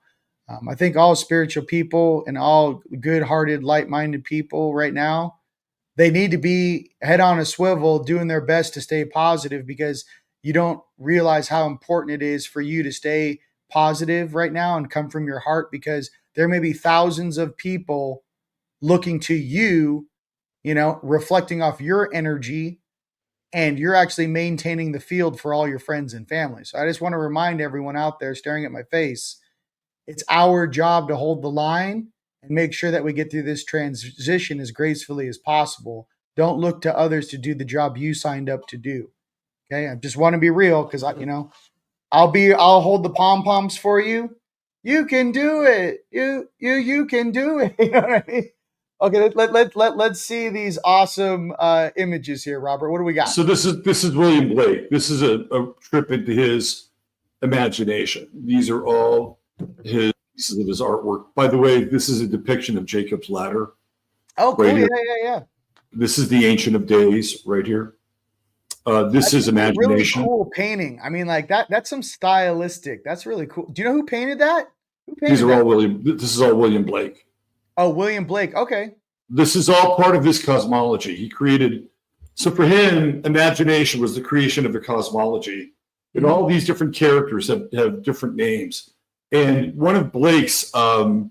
I think all spiritual people and all good-hearted, light-minded people right now, they need to be head on a swivel doing their best to stay positive, because you don't realize how important it is for you to stay positive right now and come from your heart, because there may be thousands of people looking to you, reflecting off your energy, and you're actually maintaining the field for all your friends and family. So I just want to remind everyone out there staring at my face, it's our job to hold the line and make sure that we get through this transition as gracefully as possible. Don't look to others to do the job you signed up to do. Okay, I just want to be real, because I'll hold the pom-poms for you. You can do it. You can do it. You know what I mean? Okay, let's see these awesome images here, Robert. What do we got? So this is William Blake. This is a trip into his imagination. These are all his pieces of his artwork. By the way, this is a depiction of Jacob's ladder. Oh, cool. Right, yeah. This is the Ancient of Days right here. This is imagination. Really cool painting. I mean, that's some stylistic. That's really cool. Do you know who painted that? These are all William. This is all William Blake. Oh, William Blake. Okay. This is all part of his cosmology. He created. So for him, imagination was the creation of the cosmology. And all these different characters have different names. And one of Blake's, I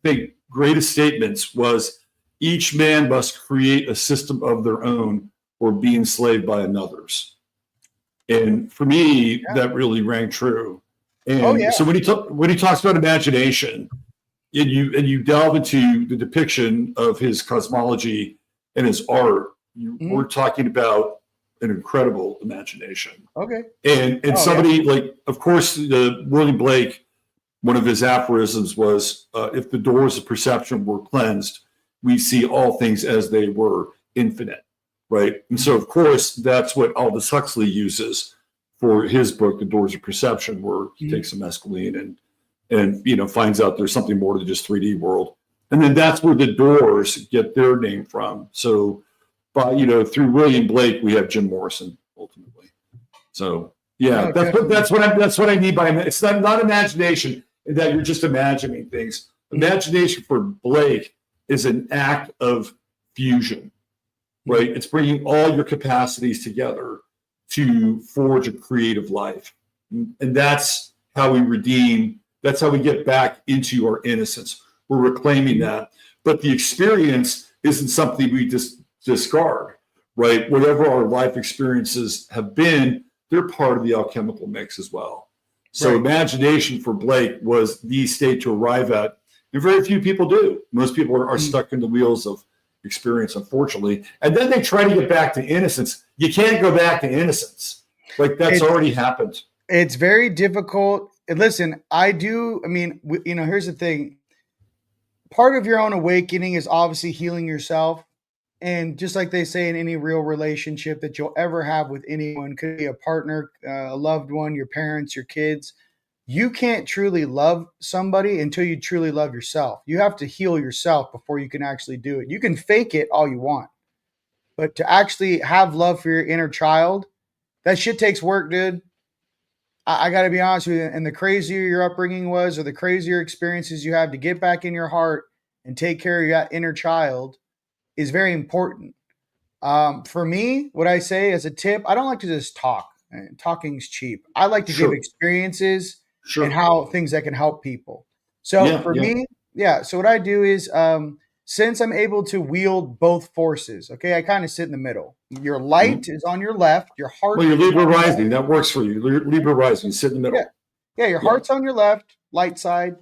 think, greatest statements was, each man must create a system of their own or be enslaved by another's. And for me, that really rang true. And so when he talks about imagination, and you delve into the depiction of his cosmology and his art, we're talking about an incredible imagination. Okay. And somebody like, of course, William Blake, one of his aphorisms was, if the doors of perception were cleansed, we see all things as they were, infinite, right? And so, of course, that's what Aldous Huxley uses for his book, The Doors of Perception, where he takes some mescaline and finds out there's something more than just 3D world. And then that's where the doors get their name from. So, through William Blake, we have Jim Morrison ultimately. So, that's what I need by it's not imagination that you're just imagining things. Imagination for Blake is an act of fusion, right? It's bringing all your capacities together to forge a creative life. And that's how we redeem, that's how we get back into our innocence. We're reclaiming that. But the experience isn't something we just discard, right? Whatever our life experiences have been, they're part of the alchemical mix as well. So imagination for Blake was the state to arrive at. And very few people do. Most people are stuck in the wheels of experience, unfortunately. And then they try to get back to innocence. You can't go back to innocence. Like that's already happened. It's very difficult. And listen, here's the thing. Part of your own awakening is obviously healing yourself. And just like they say in any real relationship that you'll ever have with anyone, could be a partner, a loved one, your parents, your kids, you can't truly love somebody until you truly love yourself. You have to heal yourself before you can actually do it. You can fake it all you want, but to actually have love for your inner child, that shit takes work, dude. I got to be honest with you. And the crazier your upbringing was, or the crazier experiences you have, to get back in your heart and take care of that inner child is very important. For me, what I say as a tip, I don't like to just talk. Talking's cheap. I like to give experiences and how things that can help people. So for me, so what I do is, since I'm able to wield both forces, okay, I kind of sit in the middle. Your light is on your left, your heart. Well, you're Libra rising. That works for you. Libra rising. You sit in the middle. Yeah, your heart's on your left, light side,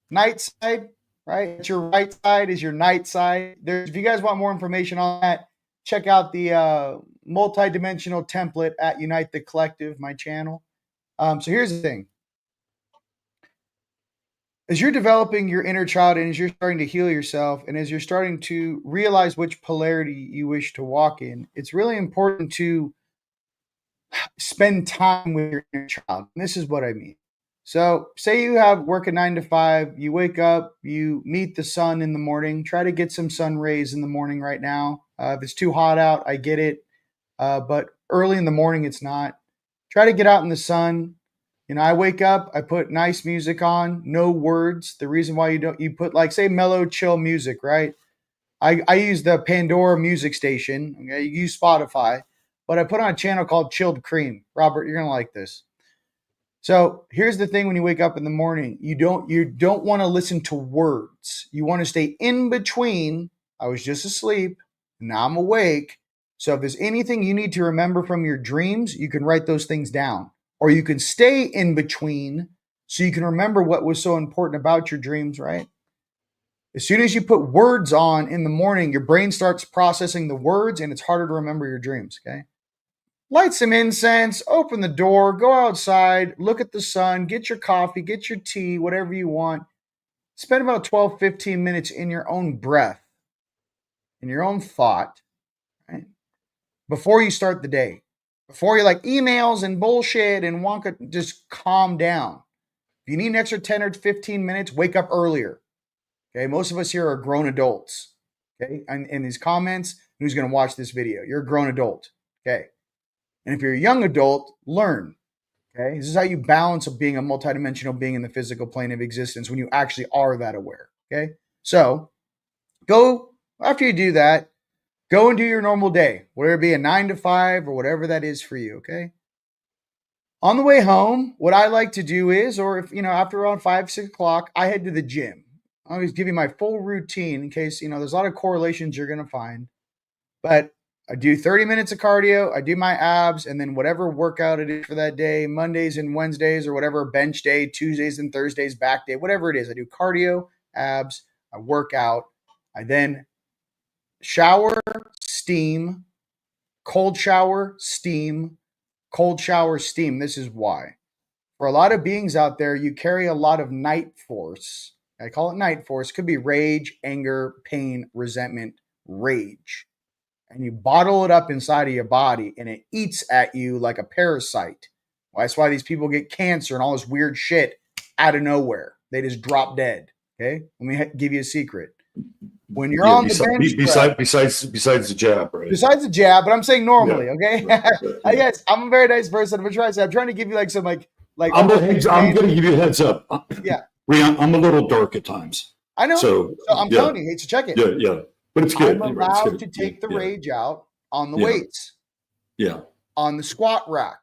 night side, right? It's your right side is your night side. If you guys want more information on that, check out the multi-dimensional template at Unite the Collective, my channel. So here's the thing. As you're developing your inner child and as you're starting to heal yourself and as you're starting to realize which polarity you wish to walk in, it's really important to spend time with your inner child. And this is what I mean. So say you work a 9 to 5, you wake up, you meet the sun in the morning, try to get some sun rays in the morning right now. If it's too hot out, I get it. But early in the morning, it's not. Try to get out in the sun. I wake up, I put nice music on, no words. The reason why you put like, say, mellow, chill music, right? I use the Pandora music station. Okay, you use Spotify, but I put on a channel called Chilled Cream. Robert, you're going to like this. So here's the thing: when you wake up in the morning, you don't want to listen to words. You want to stay in between. I was just asleep. Now I'm awake. So if there's anything you need to remember from your dreams, you can write those things down. Or you can stay in between so you can remember what was so important about your dreams, right? As soon as you put words on in the morning, your brain starts processing the words and it's harder to remember your dreams, okay? Light some incense, open the door, go outside, look at the sun, get your coffee, get your tea, whatever you want. Spend about 12, 15 minutes in your own breath, in your own thought, right? Before you start the day. Before you like emails and bullshit and just calm down. If you need an extra 10 or 15 minutes, wake up earlier. Okay, most of us here are grown adults. Okay, and in these comments, who's going to watch this video? You're a grown adult. Okay, and if you're a young adult, learn. Okay, this is how you balance of being a multidimensional being in the physical plane of existence when you actually are that aware. Okay, so go after you do that. Go and do your normal day, whether it be a 9 to 5 or whatever that is for you, okay? On the way home, what I like to do is, or if, after around 5, 6 o'clock, I head to the gym. I always give you my full routine in case, there's a lot of correlations you're going to find. But I do 30 minutes of cardio, I do my abs, and then whatever workout it is for that day, Mondays and Wednesdays or whatever, bench day, Tuesdays and Thursdays, back day, whatever it is. I do cardio, abs, I work out, I then shower, steam, cold shower, steam, cold shower, steam. This is why. For a lot of beings out there, you carry a lot of night force. I call it night force. Could be rage, anger, pain, resentment, rage. And you bottle it up inside of your body and it eats at you like a parasite. Well, that's why these people get cancer and all this weird shit out of nowhere. They just drop dead. Okay? Let me give you a secret. When you're on the bench besides the jab, right? Besides the jab, but I'm saying normally, okay? Yes, I'm a very nice person. I'm trying to give you like some like. I'm going to give you a heads up. Yeah, Rion, I'm a little dark at times. I know. So I'm telling you, to check it. Yeah, but it's good. I'm allowed to take the rage out on the weights. Yeah. On the squat rack.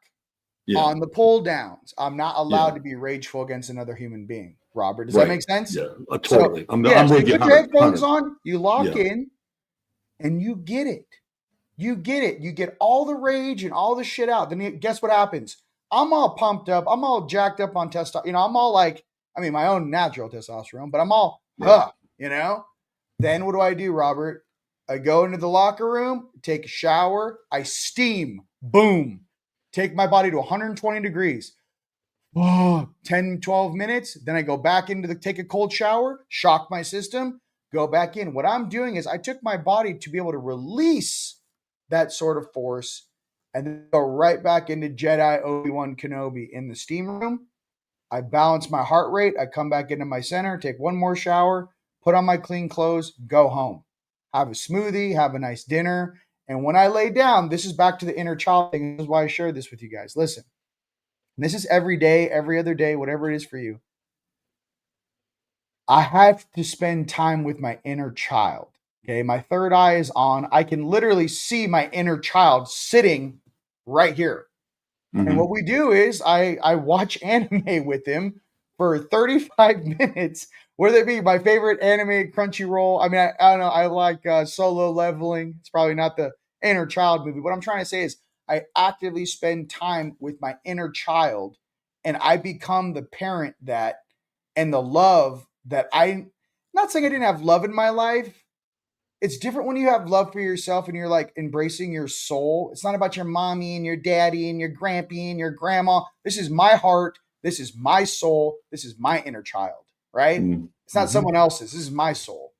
Yeah. On the pull downs. I'm not allowed to be rageful against another human being. Robert, does that make sense? Yeah, totally. So, I'm with you. Put your headphones on, you lock in, and you get it. You get it. You get all the rage and all the shit out. Then guess what happens? I'm all pumped up. I'm all jacked up on testosterone. I'm all like, my own natural testosterone, but I'm all, Then what do I do, Robert? I go into the locker room, take a shower, I steam, boom, take my body to 120 degrees. 10, 12 minutes. Then I go back take a cold shower, shock my system, go back in. What I'm doing is I took my body to be able to release that sort of force and then go right back into Jedi Obi-Wan Kenobi in the steam room. I balance my heart rate. I come back into my center, take one more shower, put on my clean clothes, go home, have a smoothie, have a nice dinner. And when I lay down, this is back to the inner child thing. This is why I shared this with you guys. Listen, this is every day, every other day, whatever it is for you. I have to spend time with my inner child. Okay. My third eye is on. I can literally see my inner child sitting right here. Mm-hmm. And what we do is I watch anime with him for 35 minutes, whether it be my favorite anime, Crunchyroll. I mean, I don't know. I like Solo Leveling. It's probably not the inner child movie. What I'm trying to say is I actively spend time with my inner child and I become the parent that and the love that I'm not saying I didn't have love in my life. It's different when you have love for yourself and you're like embracing your soul. It's not about your mommy and your daddy and your grampy and your grandma. This is my heart. This is my soul. This is my inner child, right? Mm-hmm. It's not someone else's. This is my soul.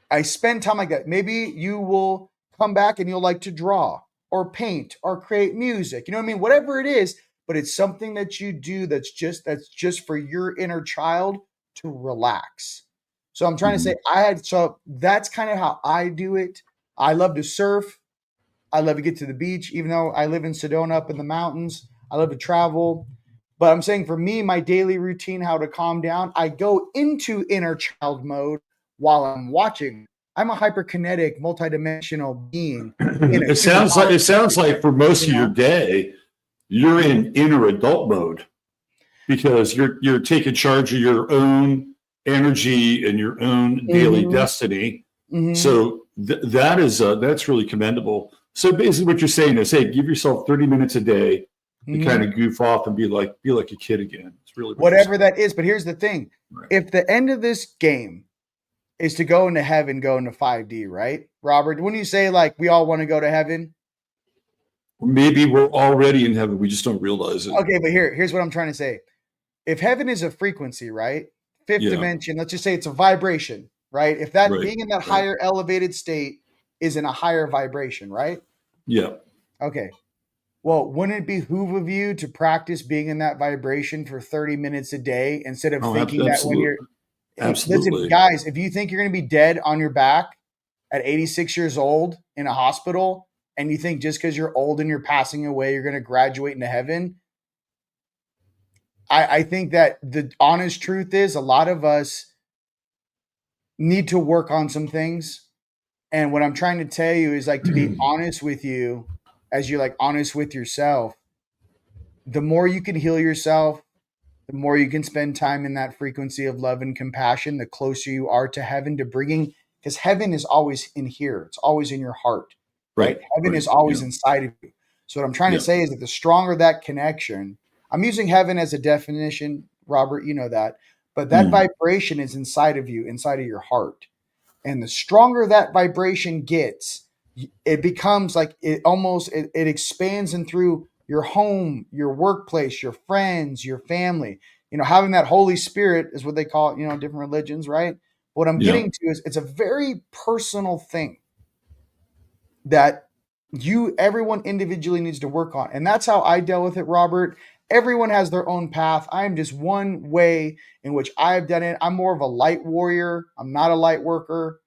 I spend time like that. Maybe you will come back and you'll like to draw or paint or create music. You know what I mean? Whatever it is, but it's something that you do that's just for your inner child to relax. So I'm trying to say so that's kind of how I do it. I love to surf. I love to get to the beach, even though I live in Sedona up in the mountains. I love to travel. But I'm saying for me, my daily routine, how to calm down, I go into inner child mode while I'm watching. I'm a hyperkinetic, multidimensional being. It sounds like for most of your day, you're in inner adult mode because you're taking charge of your own energy and your own daily destiny. Mm-hmm. So that's really commendable. So basically what you're saying is, hey, give yourself 30 minutes a day to kind of goof off and be like a kid again. It's really whatever that is. But here's the thing. Right. If the end of this game is to go into heaven, go into 5D, right? Robert, wouldn't you say like we all want to go to heaven? Maybe we're already in heaven. We just don't realize it. Okay, but here's what I'm trying to say. If heaven is a frequency, right? Fifth dimension, let's just say it's a vibration, right? If that being in that higher elevated state is in a higher vibration, right? Yeah. Okay. Well, wouldn't it behoove of you to practice being in that vibration for 30 minutes a day instead of thinking that when you're listen, guys, if you think you're going to be dead on your back at 86 years old in a hospital and you think just because you're old and you're passing away, you're going to graduate into heaven, I think that the honest truth is a lot of us need to work on some things. And what I'm trying to tell you is like to be honest with you as you're like honest with yourself. The more you can heal yourself, the more you can spend time in that frequency of love and compassion, the closer you are to heaven, to bringing, because heaven is always in here. It's always in your heart, right? Heaven is always inside of you. So what I'm trying to say is that the stronger that connection, I'm using heaven as a definition, Robert, you know that, but that vibration is inside of you, inside of your heart. And the stronger that vibration gets, it becomes like it expands in through your home, your workplace, your friends, your family. You know, having that Holy Spirit is what they call it, you know, different religions, right? What I'm getting to is it's a very personal thing that everyone individually needs to work on. And that's how I dealt with it, Robert. Everyone has their own path. I am just one way in which I've done it. I'm more of a light warrior. I'm not a light worker.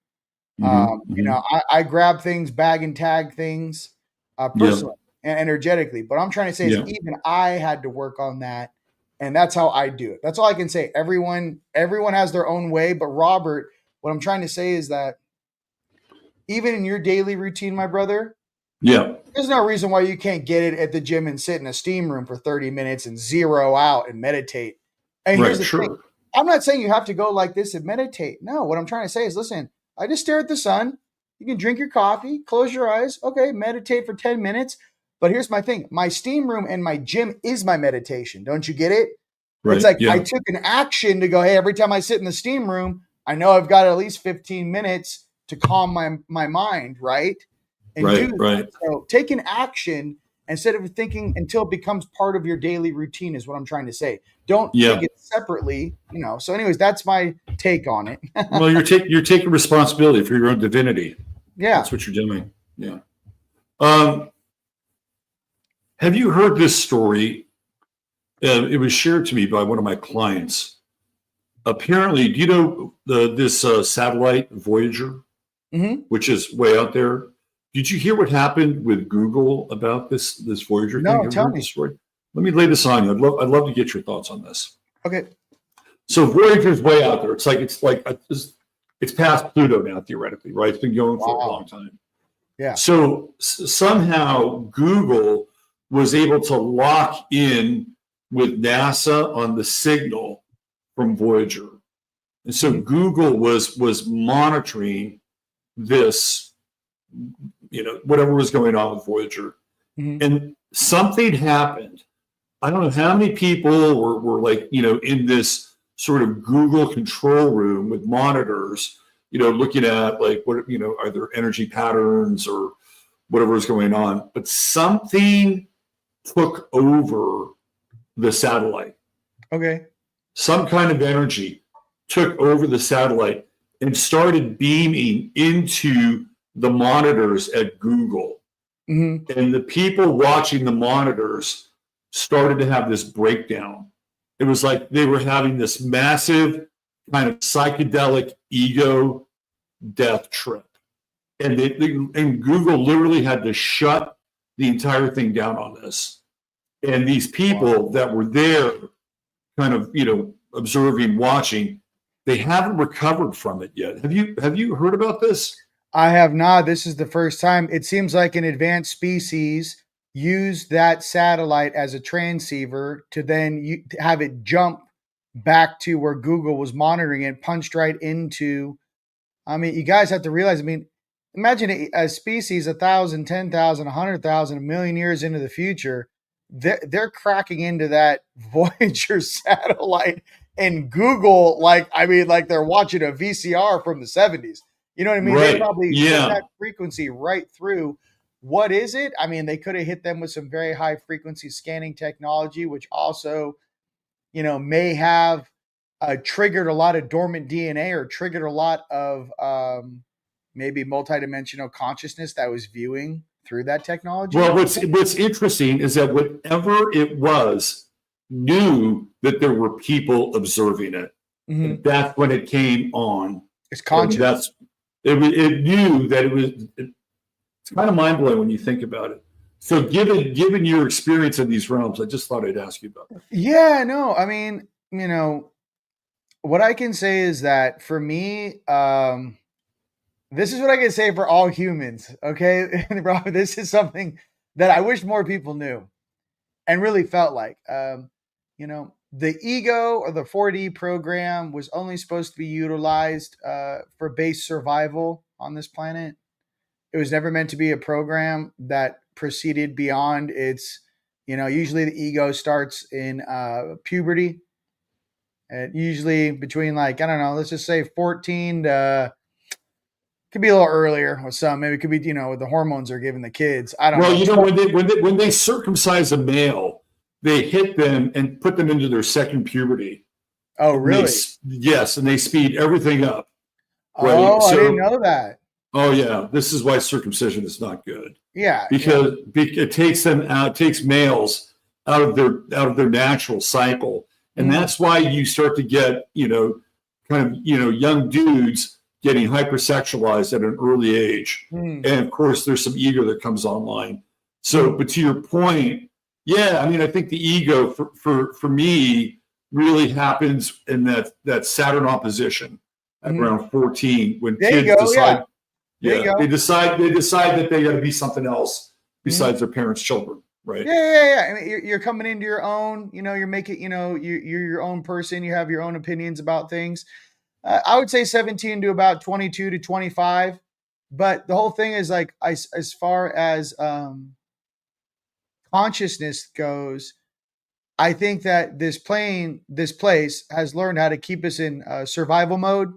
You know, I grab things, bag and tag things personally and energetically. But I'm trying to say is even I had to work on that. And that's how I do it. That's all I can say. Everyone has their own way. But Robert, what I'm trying to say is that even in your daily routine, my brother, there's no reason why you can't get it at the gym and sit in a steam room for 30 minutes and zero out and meditate. And here's the thing. I'm not saying you have to go like this and meditate. No, what I'm trying to say is, listen, I just stare at the sun. You can drink your coffee, close your eyes. Okay, meditate for 10 minutes. But here's my thing. My steam room and my gym is my meditation. Don't you get it? It's like I took an action to go, hey, every time I sit in the steam room, I know I've got at least 15 minutes to calm my mind, right? And Right, do right. that. So take an action instead of thinking until it becomes part of your daily routine is what I'm trying to say. Don't Yeah. take it separately, So anyways, that's my take on it. Well, you're taking responsibility for your own divinity. Yeah. That's what you're doing. Yeah. Have you heard this story? It was shared to me by one of my clients. Apparently, do you know this satellite Voyager, which is way out there? Did you hear what happened with Google about this Voyager thing? No, Have you tell heard me. this story? Let me lay this on you. I'd love to get your thoughts on this. Okay. So Voyager's way out there. It's past Pluto now, theoretically, right? It's been going for a long time. Yeah. So somehow Google was able to lock in with NASA on the signal from Voyager. And so Google was monitoring this, whatever was going on with Voyager. And something happened. I don't know how many people were like, in this sort of Google control room with monitors, looking at like what, are there energy patterns or whatever is going on. But something took over the satellite. Okay. Some kind of energy took over the satellite and started beaming into the monitors at Google. And the people watching the monitors started to have this breakdown. It was like they were having this massive kind of psychedelic ego death trip. And and Google literally had to shut the entire thing down on this. And these people that were there kind of, observing, watching, they haven't recovered from it yet. Have you heard about this? I have not. This is the first time. It seems like an advanced species used that satellite as a transceiver to then have it jump back to where Google was monitoring it, punched right into. I mean, you guys have to realize, imagine a species 1,000, 10,000, 100,000, a million years into the future. They're cracking into that Voyager satellite and Google, like they're watching a VCR from the 70s. You know what I mean? Right. They probably put Yeah. that frequency right through. What is it? I mean, they could have hit them with some very high frequency scanning technology, which also, may have triggered a lot of dormant DNA or triggered a lot of maybe multidimensional consciousness that was viewing through that technology. Well, what's interesting is that whatever it was knew that there were people observing it. And that's when it came on. It's conscious. It knew that it was. It's kind of mind blowing when you think about it. So, given your experience in these realms, I just thought I'd ask you about that. Yeah, no, I mean, what I can say is that for me, this is what I can say for all humans. Okay, this is something that I wish more people knew and really felt like. The ego or the 4D program was only supposed to be utilized for base survival on this planet. It was never meant to be a program that proceeded beyond its, usually the ego starts in puberty. And usually between let's just say 14 to, could be a little earlier with some, maybe it could be, the hormones are given the kids. I don't know. Well, when they circumcise a male, they hit them and put them into their second puberty. Oh, really? Yes, and they speed everything up. Right? Oh, so, I didn't know that. Oh, yeah. This is why circumcision is not good. Yeah, because it takes them out, takes males out of their natural cycle, and that's why you start to get young dudes getting hypersexualized at an early age, and of course there's some ego that comes online. So, but to your point. Yeah, I think the ego for me really happens in that Saturn opposition at around 14 when kids decide. Yeah, they decide that they got to be something else besides their parents' children, right? Yeah. I mean, you're coming into your own. You're making. You're your own person. You have your own opinions about things. I would say 17 to about 22 to 25, but the whole thing is like as far as consciousness goes, I think that this place has learned how to keep us in survival mode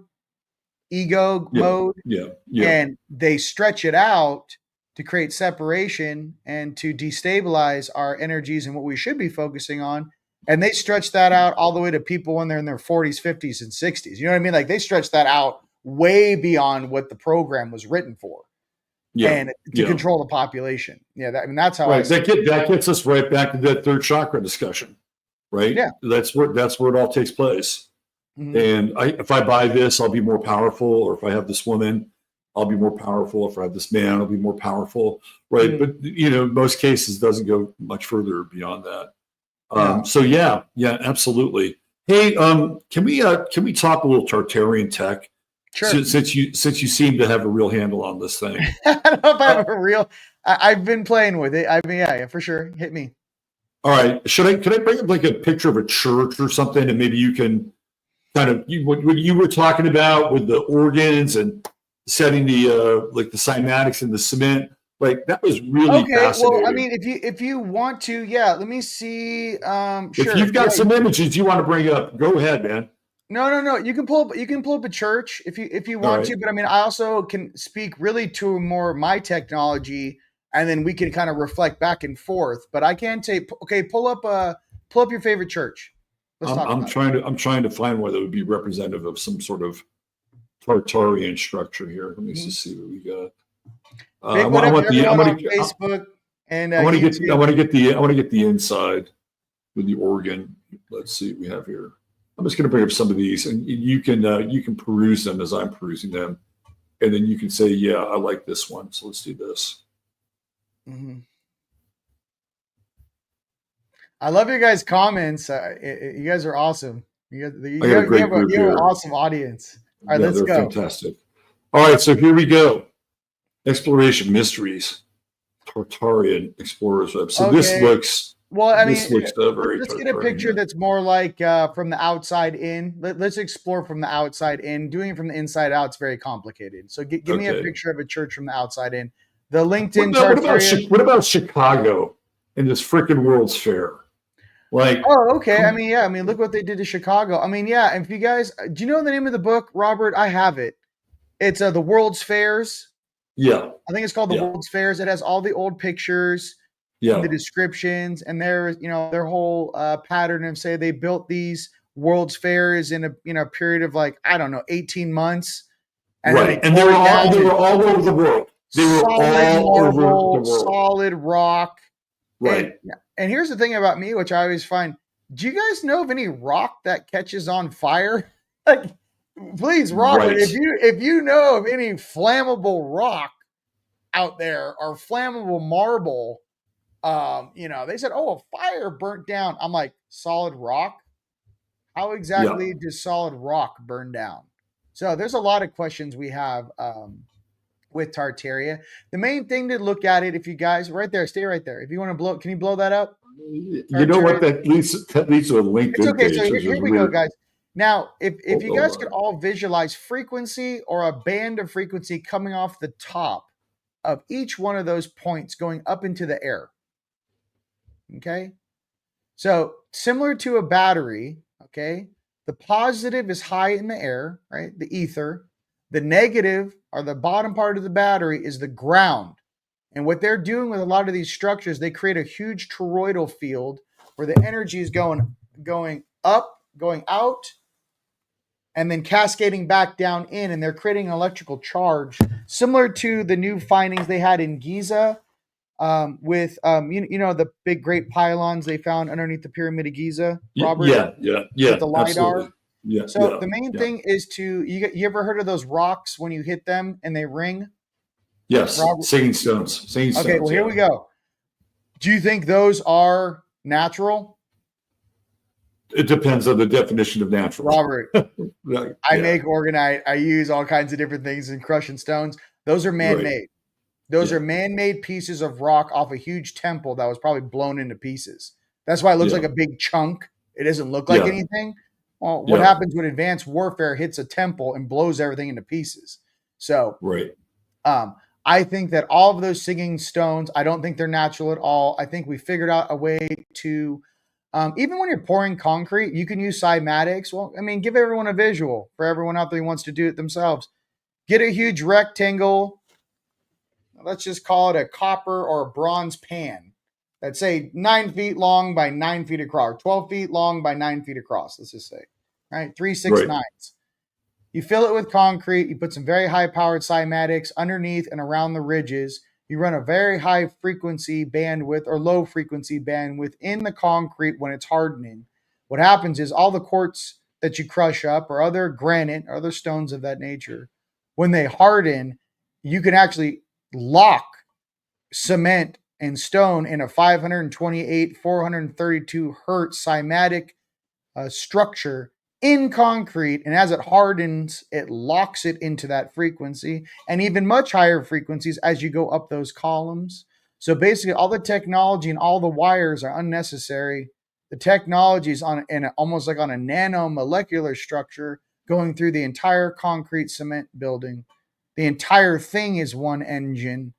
ego mode, Yeah. and they stretch it out to create separation and to destabilize our energies and what we should be focusing on. And they stretch that out all the way to people when they're in their 40s, 50s, and 60s. You know what I mean? Like they stretch that out way beyond what the program was written for, and to control the population. Yeah, that's how I see it. That gets us right back to that third chakra discussion, right? Yeah. That's where it all takes place. Mhm. And if I buy this, I'll be more powerful. Or if I have this woman, I'll be more powerful. If I have this man, I'll be more powerful, right? But in most cases, it doesn't go much further beyond that. So yeah, absolutely. Hey, can we talk a little Tartarian tech? Sure. Since you seem to have a real handle on this thing. I don't know if I have a real. I've been playing with it. I mean, yeah, for sure. Hit me. All right. Could I bring up like a picture of a church or something, and maybe you can kind of what you were talking about with the organs and setting the like the cymatics and the cement. Like that was really fascinating. Well, I mean, if you want to, yeah, let me see. Sure. If you've got some images you want to bring up, go ahead, man. No. You can pull up a church if you want to, but I mean, I also can speak really to more my technology, and then we can kind of reflect back and forth. But I can say, okay, pull up your favorite church. I'm trying to find one that would be representative of some sort of Tartarian structure here. Let me just see what we got. I want to Facebook and I want to get the inside with the organ. Let's see what we have here. I'm just going to bring up some of these, and you can peruse them as I'm perusing them, and then you can say, yeah, I like this one. So let's do this. Mm-hmm. I love your guys' comments. You guys are awesome. You have an awesome audience. All right, let's go. Fantastic. All right, so here we go. Exploration mysteries, Tartarian explorers web. So this looks. Well, I mean, let's get a picture that's more like from the outside in. Let's explore from the outside in. Doing it from the inside out is very complicated. So give me a picture of a church from the outside in. The LinkedIn what about Chicago and this freaking World's Fair? Like, okay. I mean, look what they did to Chicago. I mean, yeah. If you guys, do you know the name of the book, Robert? I have it. It's the World's Fairs. Yeah, I think it's called the World's Fairs. It has all the old pictures. The descriptions, and their whole pattern of say they built these World's Fairs in a period of like, I don't know, 18 months. And they were all over the world. They were all over the world. Solid rock. Right. And here's the thing about me, which I always find, do you guys know of any rock that catches on fire? Like, please, Robert, if you know of any flammable rock out there or flammable marble, they said, a fire burnt down. I'm like, solid rock? How exactly does solid rock burn down? So there's a lot of questions we have with Tartaria. The main thing to look at it, if you guys, right there, stay right there. If you want to blow, can you blow that up? You know what? That leads to a LinkedIn it's okay. Page. So here we go, guys. Now, if you guys could all visualize frequency or a band of frequency coming off the top of each one of those points going up into the air. Okay. So similar to a battery, okay, the positive is high in the air, right? The ether. The negative, or the bottom part of the battery, is the ground. And what they're doing with a lot of these structures, they create a huge toroidal field where the energy is going up, going out, and then cascading back down in, and they're creating an electrical charge similar to the new findings they had in Giza. With the big great pylons they found underneath the Pyramid of Giza, Robert. Yeah. With the LiDAR. Absolutely. Yeah. So the main thing is you ever heard of those rocks when you hit them and they ring? Yes. Robert? Singing stones. Okay. Well, here we go. Do you think those are natural? It depends on the definition of natural. Robert, I make orgonite. I use all kinds of different things in crushing stones. Those are man-made. Right. Those are man-made pieces of rock off a huge temple that was probably blown into pieces. That's why it looks like a big chunk. It doesn't look like anything. Well, what happens when advanced warfare hits a temple and blows everything into pieces? So, I think that all of those singing stones, I don't think they're natural at all. I think we figured out a way to, even when you're pouring concrete, you can use cymatics. Well, I mean, give everyone a visual for everyone out there who wants to do it themselves. get a huge rectangle. Let's just call it a copper or a bronze pan. That's say 9 feet long by 9 feet across, 12 feet long by 9 feet across. Let's just say, right? 3, 6, Right. 9s. You fill it with concrete. You put some very high powered cymatics underneath and around the ridges. You run a very high frequency bandwidth or low frequency bandwidth in the concrete when it's hardening. What happens is all the quartz that you crush up or other granite or other stones of that nature, when they harden, you can actually lock cement and stone in a 528, 432 hertz cymatic structure in concrete, and as it hardens, it locks it into that frequency and even much higher frequencies as you go up those columns. So basically, all the technology and all the wires are unnecessary. The technology is almost like on a nanomolecular structure going through the entire concrete cement building. The entire thing is one engine.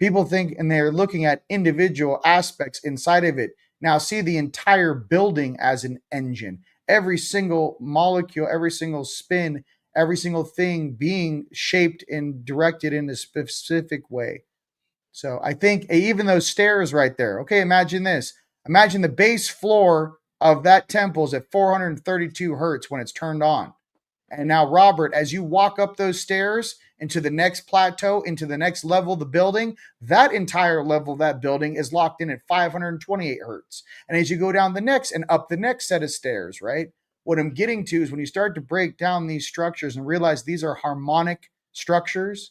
People think, and they're looking at individual aspects inside of it. Now see the entire building as an engine. Every single molecule, every single spin, every single thing being shaped and directed in a specific way. So I think even those stairs right there. Okay, imagine this. Imagine the base floor of that temple is at 432 hertz when it's turned on. And now, Robert, as you walk up those stairs into the next plateau, into the next level of the building, that entire level of that building is locked in at 528 hertz. And as you go down the next and up the next set of stairs, right? What I'm getting to is when you start to break down these structures and realize these are harmonic structures,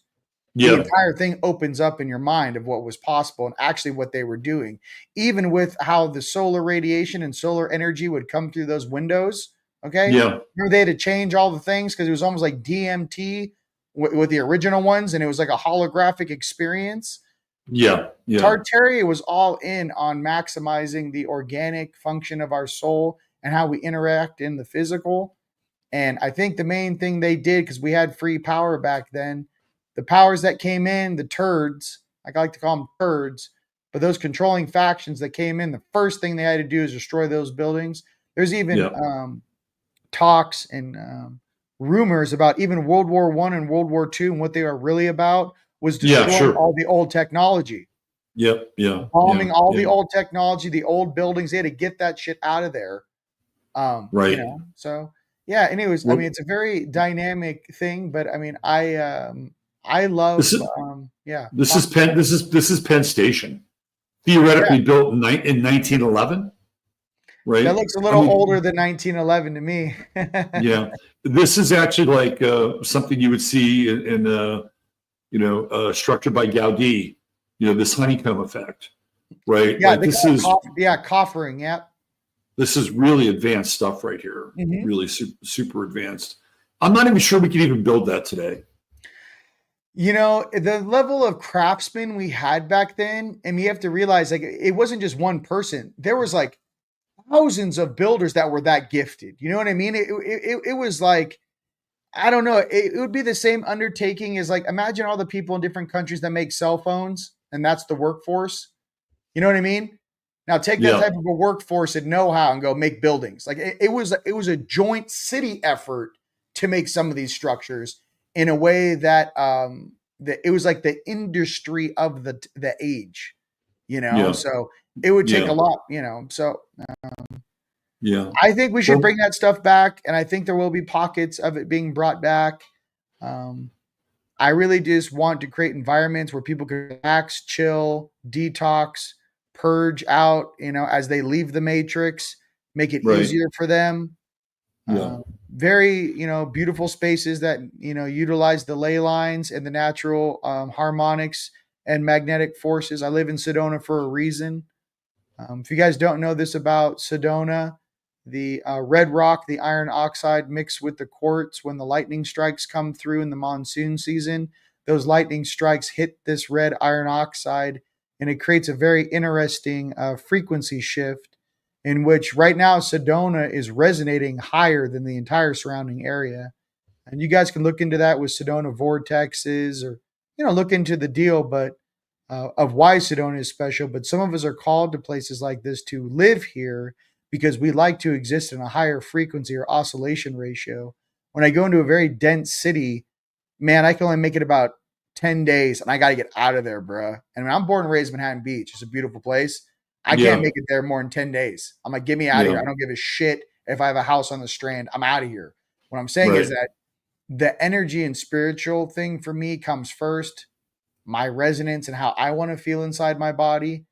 the entire thing opens up in your mind of what was possible and actually what they were doing. Even with how the solar radiation and solar energy would come through those windows. Okay. Yeah. Remember they had to change all the things because it was almost like DMT with the original ones, and it was like a holographic experience. Yeah. Yeah. Tartaria was all in on maximizing the organic function of our soul and how we interact in the physical. And I think the main thing they did, because we had free power back then, the powers that came in, the turds, I like to call them turds, but those controlling factions that came in, the first thing they had to do is destroy those buildings. There's even talks and rumors about even World War I and World War II, and what they are really about was destroying all the old technology. Bombing all the old technology, the old buildings. They had to get that shit out of there. Right. You know, so yeah. Anyways, I mean, it's a very dynamic thing, but I mean, I love. This is Penn Station, theoretically built in 1911. Right. That looks a little older than 1911 to me. Yeah, this is actually like something you would see in structured by Gaudi. You know, this honeycomb effect, right? Yeah, like this is coffering. Yeah, this is really advanced stuff right here. Mm-hmm. Really super advanced. I'm not even sure we can even build that today. You know, the level of craftsmen we had back then, and you have to realize, like, it wasn't just one person. There was like thousands of builders that were that gifted. You know what I mean? It was like, I don't know. It would be the same undertaking as, like, imagine all the people in different countries that make cell phones, and that's the workforce. You know what I mean? Now take that type of a workforce and know-how and go make buildings. Like it was a joint city effort to make some of these structures in a way that that it was like the industry of the age, you know. So it would take a lot, you know. So I think we should bring that stuff back, and I think there will be pockets of it being brought back. I really just want to create environments where people can relax, chill, detox, purge out, you know, as they leave the matrix, make it easier for them. Very, you know, beautiful spaces that, you know, utilize the ley lines and the natural harmonics and magnetic forces. I live in Sedona for a reason. If you guys don't know this about Sedona, the red rock, the iron oxide mixed with the quartz, when the lightning strikes come through in the monsoon season, those lightning strikes hit this red iron oxide, and it creates a very interesting frequency shift in which right now Sedona is resonating higher than the entire surrounding area. And you guys can look into that with Sedona vortexes, or, you know, look into the deal, but of why Sedona is special. But some of us are called to places like this to live here because we like to exist in a higher frequency or oscillation ratio. When I go into a very dense city, man, I can only make it about 10 days and I got to get out of there, bro. And I'm born and raised in Manhattan Beach. It's a beautiful place. I can't make it there more than 10 days. I'm like, get me out of here. I don't give a shit if I have a house on the Strand. I'm out of here. What I'm saying is that the energy and spiritual thing for me comes first. My resonance and how I want to feel inside my body,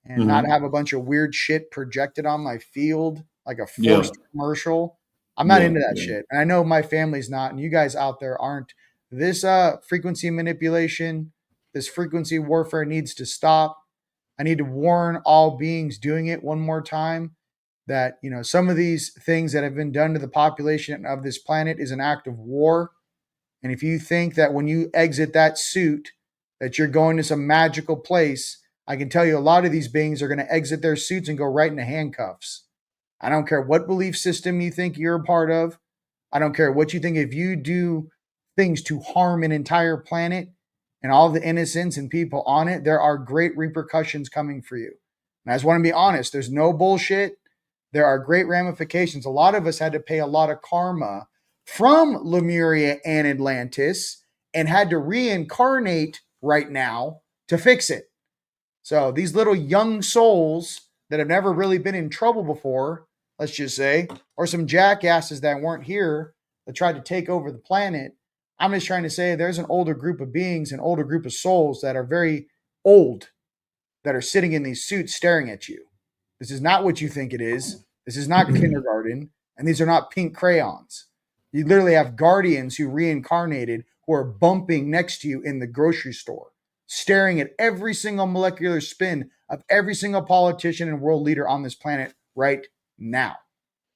and not have a bunch of weird shit projected on my field like a forced commercial. I'm not into that shit. And I know my family's not, and you guys out there aren't. This frequency manipulation, this frequency warfare needs to stop. I need to warn all beings doing it one more time that, you know, some of these things that have been done to the population of this planet is an act of war. And if you think that when you exit that suit that you're going to some magical place, I can tell you a lot of these beings are going to exit their suits and go right into handcuffs. I don't care what belief system you think you're a part of. I don't care what you think. If you do things to harm an entire planet and all the innocents and people on it, there are great repercussions coming for you. And I just want to be honest. There's no bullshit. There are great ramifications. A lot of us had to pay a lot of karma from Lemuria and Atlantis and had to reincarnate right now to fix it. So these little young souls that have never really been in trouble before, let's just say, or some jackasses that weren't here that tried to take over the planet, I'm just trying to say there's an older group of beings, an older group of souls that are very old that are sitting in these suits staring at you. This is not what you think it is. This is not kindergarten, and these are not pink crayons. You literally have guardians who reincarnated who are bumping next to you in the grocery store, staring at every single molecular spin of every single politician and world leader on this planet right now.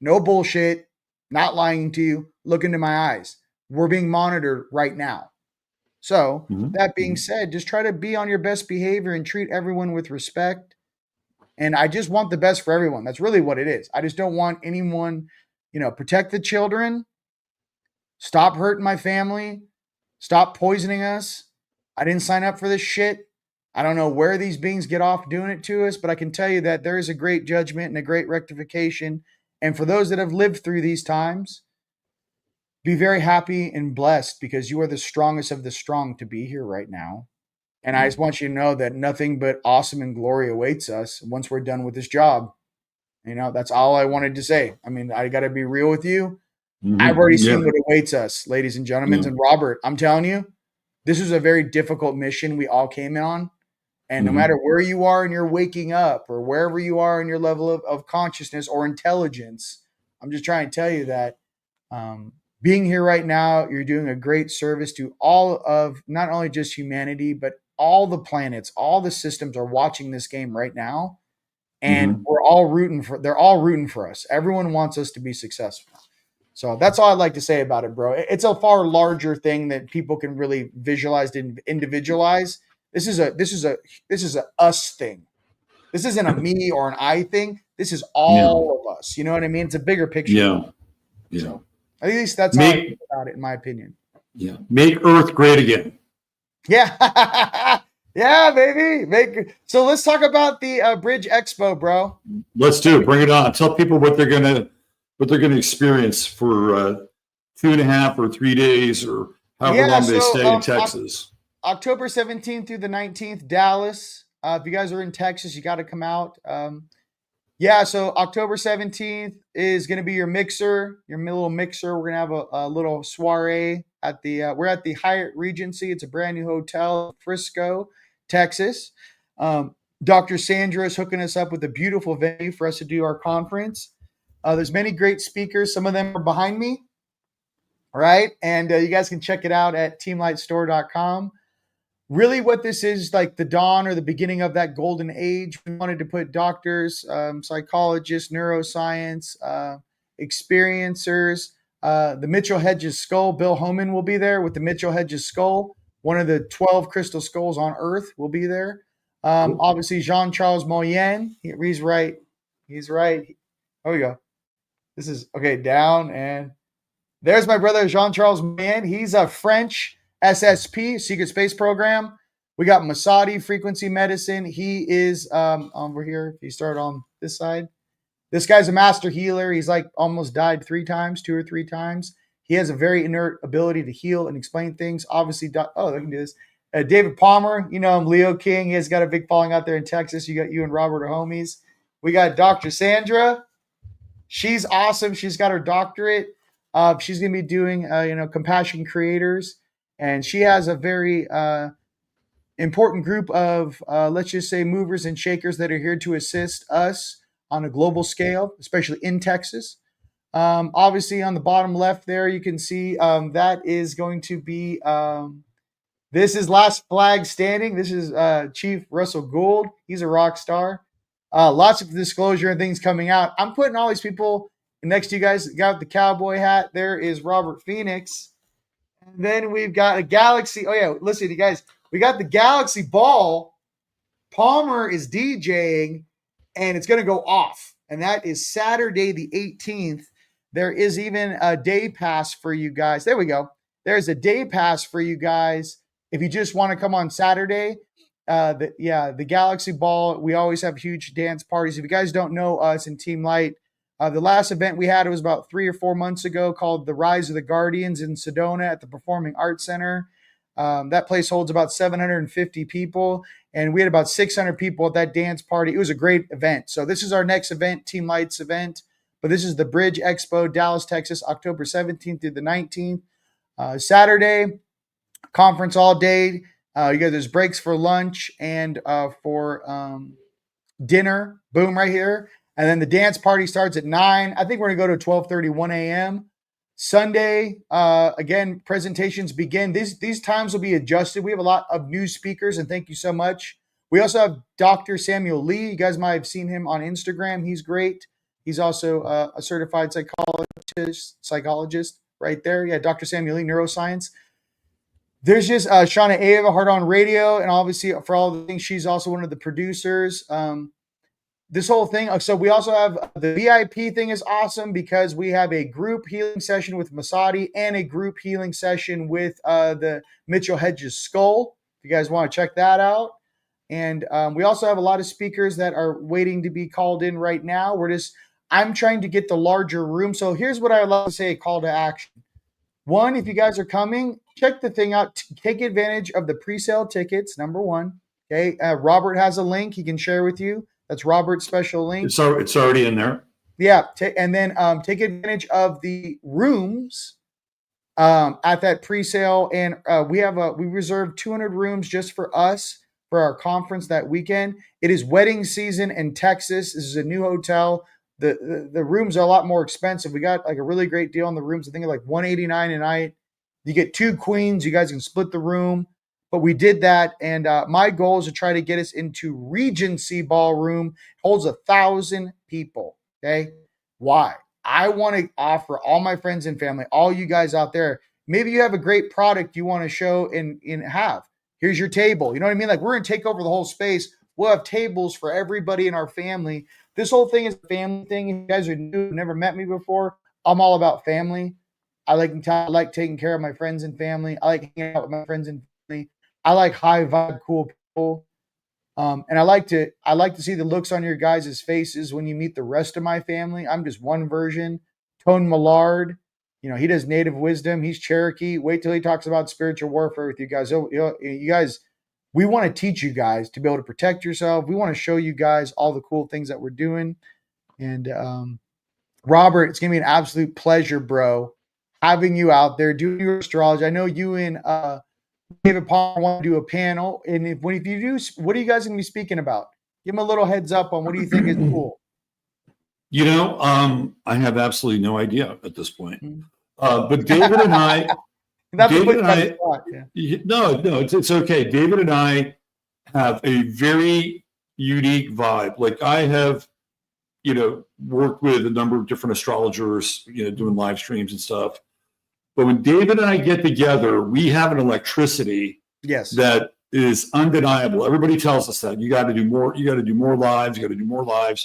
No bullshit, not lying to you. Look into my eyes. We're being monitored right now. So that being said, just try to be on your best behavior and treat everyone with respect. And I just want the best for everyone. That's really what it is. I just don't want anyone, you know, protect the children, stop hurting my family, stop poisoning us. I didn't sign up for this shit. I don't know where these beings get off doing it to us, but I can tell you that there is a great judgment and a great rectification. And for those that have lived through these times, be very happy and blessed because you are the strongest of the strong to be here right now. And I just want you to know that nothing but awesome and glory awaits us once we're done with this job. You know, that's all I wanted to say. I mean, I got to be real with you. I've already seen what awaits us, ladies and gentlemen. And Robert, I'm telling you, this is a very difficult mission we all came in on. And no matter where you are in your waking up or wherever you are in your level of consciousness or intelligence, I'm just trying to tell you that being here right now, you're doing a great service to all of not only just humanity, but all the planets, all the systems are watching this game right now. And they're all rooting for us. Everyone wants us to be successful. So that's all I'd like to say about it, bro. It's a far larger thing that people can really visualize and individualize. This is a us thing. This isn't a me or an I thing. This is all of us. You know what I mean? It's a bigger picture. Yeah. So at least that's how I think about it, in my opinion. Yeah. Make Earth great again. Yeah. Yeah, baby. So let's talk about the Bridge Expo, bro. Let's do it. Bring it on. Tell people what they're gonna experience for 2.5 or 3 days or however long they stay in Texas. October 17th through the 19th, Dallas. If you guys are in Texas, you got to come out. So October 17th is going to be your little mixer. We're going to have a little soiree at we're at the Hyatt Regency. It's a brand new hotel, Frisco, Texas. Dr. Sandra is hooking us up with a beautiful venue for us to do our conference. There's many great speakers. Some of them are behind me. All right. And you guys can check it out at teamlightstore.com. Really what this is like the dawn or the beginning of that golden age. We wanted to put doctors, psychologists, neuroscience, experiencers, the Mitchell Hedges skull. Bill Homan will be there with the Mitchell Hedges skull. One of the 12 crystal skulls on Earth will be there. Obviously, Jean-Charles Moyen. He's right. There we go. This is okay. Down and there's my brother Jean-Charles Moyen. He's a French SSP, Secret Space Program. We got Masadi, Frequency Medicine. He is over here. If you start on this side, this guy's a master healer. He's like almost died 2 or 3 times. He has a very inert ability to heal and explain things. Obviously, I can do this. David Palmer, you know him, Leo King. He has got a big following out there in Texas. You and Robert are homies. We got Dr. Sandra. She's awesome. She's got her doctorate. She's going to be doing, Compassion Creators. And she has a very important group of, let's just say, movers and shakers that are here to assist us on a global scale, especially in Texas. Obviously, on the bottom left there, you can see that is going to be, this is Last Flag Standing. This is Chief Russell Gould. He's a rock star. Lots of disclosure and things coming out. I'm putting all these people next to you guys. Got the cowboy hat. There is Robert Phoenix. And then we've got a Galaxy. Oh, yeah. Listen, you guys. We got the Galaxy Ball. Palmer is DJing, and it's going to go off. And that is Saturday the 18th. There is even a day pass for you guys. There we go. There's a day pass for you guys. If you just want to come on Saturday, the Galaxy Ball, we always have huge dance parties. If you guys don't know us in Team Light, the last event we had, it was about 3 or 4 months ago, called The Rise of the Guardians in Sedona at the Performing Arts Center. That place holds about 750 people, and we had about 600 people at that dance party. It was a great event. So this is our next event, Team Light's event, but this is the Bridge Expo, Dallas, Texas, October 17th through the 19th. Saturday, conference all day. There's breaks for lunch and for dinner. Boom, right here. And then the dance party starts at 9. I think we're going to go to 12:30, 1 a.m. Sunday, again, presentations begin. These times will be adjusted. We have a lot of new speakers, and thank you so much. We also have Dr. Samuel Lee. You guys might have seen him on Instagram. He's great. He's also a certified psychologist right there. Yeah, Dr. Samuel Lee, neuroscience. There's just Shauna Ava, Heart on Radio, and obviously for all the things, she's also one of the producers. This whole thing. So we also have the VIP thing is awesome because we have a group healing session with Masadi and a group healing session with the Mitchell Hedges Skull. If you guys want to check that out. And we also have a lot of speakers that are waiting to be called in right now. I'm trying to get the larger room. So here's what I would love to say, a call to action. One, if you guys are coming, check the thing out. Take advantage of the pre-sale tickets, number one. Okay. Robert has a link he can share with you. That's Robert's special link. It's already in there. Yeah. And then take advantage of the rooms at that pre-sale. And we reserved 200 rooms just for us for our conference that weekend. It is wedding season in Texas. This is a new hotel. The rooms are a lot more expensive. We got like a really great deal on the rooms. I think like $189 a night. You get 2 queens. You guys can split the room. But we did that, and my goal is to try to get us into Regency Ballroom. Holds 1,000 people, okay? Why? I want to offer all my friends and family, all you guys out there, maybe you have a great product you want to show and have. Here's your table. You know what I mean? Like, we're going to take over the whole space. We'll have tables for everybody in our family. This whole thing is a family thing. If you guys are new, never met me before, I'm all about family. I like taking care of my friends and family. I like hanging out with my friends and family. I like high vibe, cool people. And I like to see the looks on your guys' faces when you meet the rest of my family. I'm just one version. Tone Millard, he does native wisdom. He's Cherokee. Wait till he talks about spiritual warfare with you guys. You guys, we want to teach you guys to be able to protect yourself. We want to show you guys all the cool things that we're doing. And Robert, it's going to be an absolute pleasure, bro, having you out there doing your astrology. I know you and David Palmer want to do a panel, and if you do, what are you guys going to be speaking about? Give them a little heads up on what do you think is cool. I have absolutely no idea at this point. But David and I, no, it's okay. David and I have a very unique vibe. Like, I have, worked with a number of different astrologers, doing live streams and stuff. But when David and I get together, we have an electricity that is undeniable. Everybody tells us that you got to do more. You got to do more lives. You got to do more lives.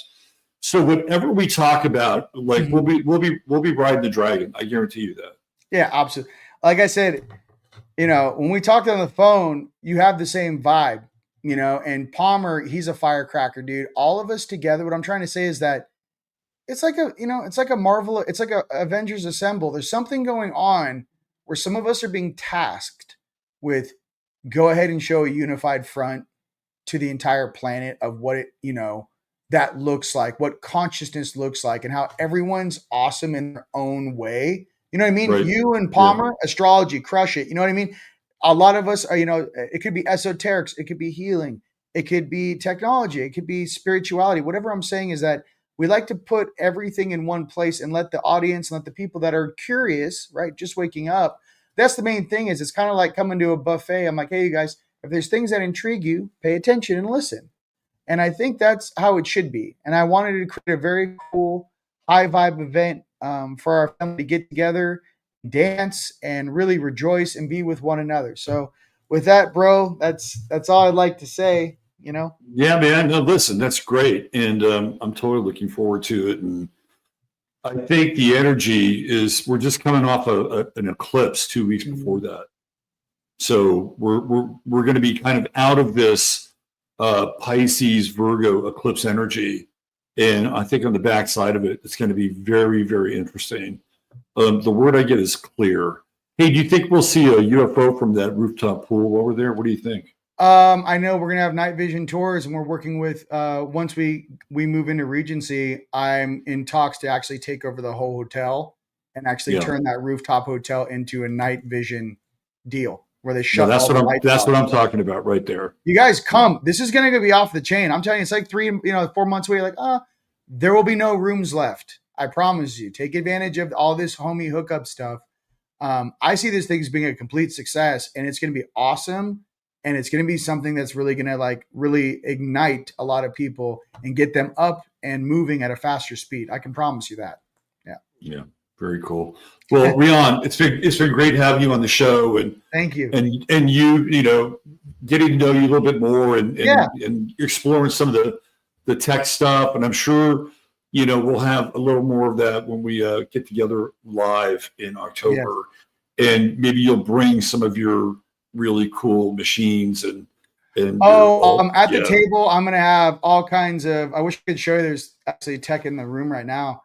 So whatever we talk about, like, we'll be riding the dragon. I guarantee you that. Yeah, absolutely. Like I said, when we talked on the phone, you have the same vibe. And Palmer, he's a firecracker, dude. All of us together. What I'm trying to say is that it's like a, it's like a Marvel, it's like a Avengers Assemble. There's something going on where some of us are being tasked with go ahead and show a unified front to the entire planet of what it, that looks like, what consciousness looks like, and how everyone's awesome in their own way. You know what I mean? Right. You and Yeah. Palmer, astrology, crush it. You know what I mean? A lot of us are, it could be esoterics, it could be healing, it could be technology, it could be spirituality. Whatever I'm saying is that we like to put everything in one place and let the audience and let the people that are curious, right, just waking up. That's the main thing. Is it's kind of like coming to a buffet. I'm like, hey, you guys, if there's things that intrigue you, pay attention and listen. And I think that's how it should be. And I wanted to create a very cool, high vibe event for our family to get together, dance, and really rejoice and be with one another. So, with that, bro, that's all I'd like to say. Yeah, man. No, listen, that's great, and I'm totally looking forward to it. And I think the energy is we're just coming off an eclipse 2 weeks before that, so we're going to be kind of out of this Pisces Virgo eclipse energy, and I think on the backside of it, it's going to be very, very interesting. The word I get is clear. Hey, do you think we'll see a UFO from that rooftop pool over there? What do you think? I know we're gonna have night vision tours, and we're working with once we move into Regency, I'm in talks to actually take over the whole hotel and actually turn that rooftop hotel into a night vision deal where they shut all the lights that's off. what I'm talking about right there. You guys come. This is gonna be off the chain. I'm telling you, it's like 4 months away. Like, there will be no rooms left. I promise you. Take advantage of all this homie hookup stuff. I see this thing as being a complete success, and it's gonna be awesome. And it's going to be something that's really going to really ignite a lot of people and get them up and moving at a faster speed. I can promise you that. Yeah. Yeah. Very cool. Well, Rion, it's been great having you on the show, and thank you. And you getting to know you a little bit more and exploring some of the tech stuff. And I'm sure we'll have a little more of that when we get together live in October, and maybe you'll bring some of your really cool machines and at the table I'm gonna have all kinds of, I wish I could show you, there's actually tech in the room right now.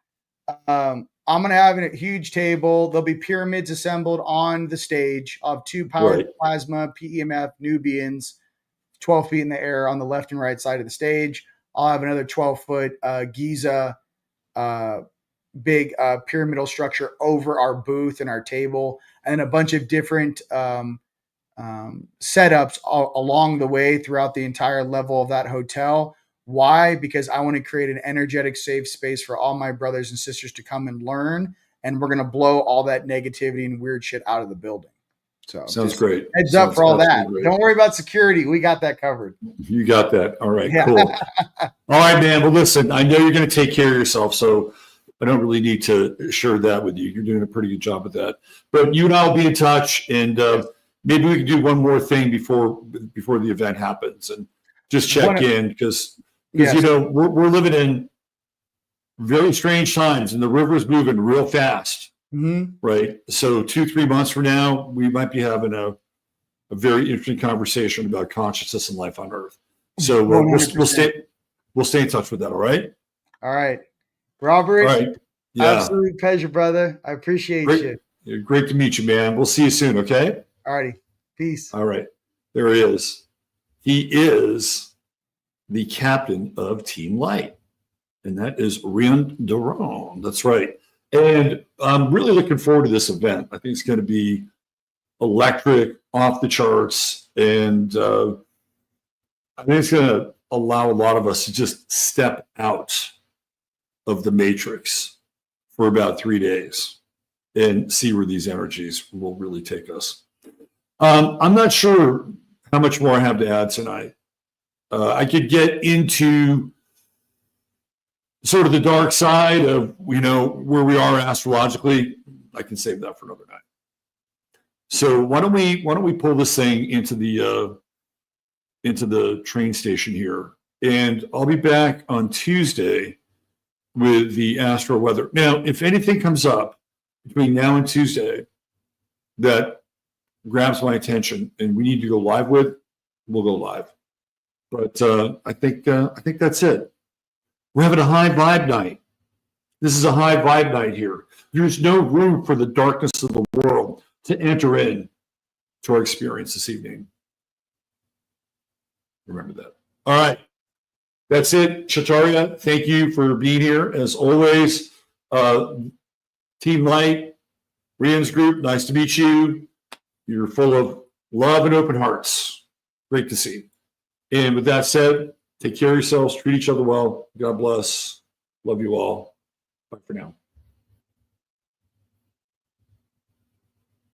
I'm gonna have a huge table. There'll be pyramids assembled on the stage of 2 powered plasma PEMF Nubians 12 feet in the air on the left and right side of the stage. I'll have another 12-foot Giza big pyramidal structure over our booth and our table, and a bunch of different setups along the way throughout the entire level of that hotel. Why? Because I want to create an energetic, safe space for all my brothers and sisters to come and learn. And we're going to blow all that negativity and weird shit out of the building. So sounds great. Heads up for all that. Great. Don't worry about security. We got that covered. You got that. All right, cool. All right, man. Well, listen, I know you're going to take care of yourself, so I don't really need to share that with you. You're doing a pretty good job with that. But you and I will be in touch, and maybe we can do one more thing before the event happens, and just check in because we're living in very strange times, and the river's moving real fast, right? So 2-3 months from now, we might be having a very interesting conversation about consciousness and life on Earth. So we'll stay in touch with that. All right. All right, Robert. All right. Yeah. Absolute pleasure, brother. I appreciate you. Great to meet you, man. We'll see you soon. Okay. All righty. Peace. All right. There he is. He is the captain of Team Light, and that is Rion De'Rouen. That's right. And I'm really looking forward to this event. I think it's going to be electric, off the charts, and I think it's going to allow a lot of us to just step out of the matrix for about 3 days and see where these energies will really take us. I'm not sure how much more I have to add tonight. I could get into sort of the dark side of where we are astrologically. I can save that for another night. So why don't we pull this thing into the train station here, and I'll be back on Tuesday with the astro weather. Now, if anything comes up between now and Tuesday that grabs my attention and we need to go live with, we'll go live. But I think that's it. We're having a high vibe night. This is a high vibe night here. There's no room for the darkness of the world to enter in to our experience this evening. Remember that. All right. That's it. Tartaria, thank you for being here. As always, Team Light, Rion's group, nice to meet you. You're full of love and open hearts. Great to see. And with that said, take care of yourselves, treat each other well. God bless. Love you all. Bye for now.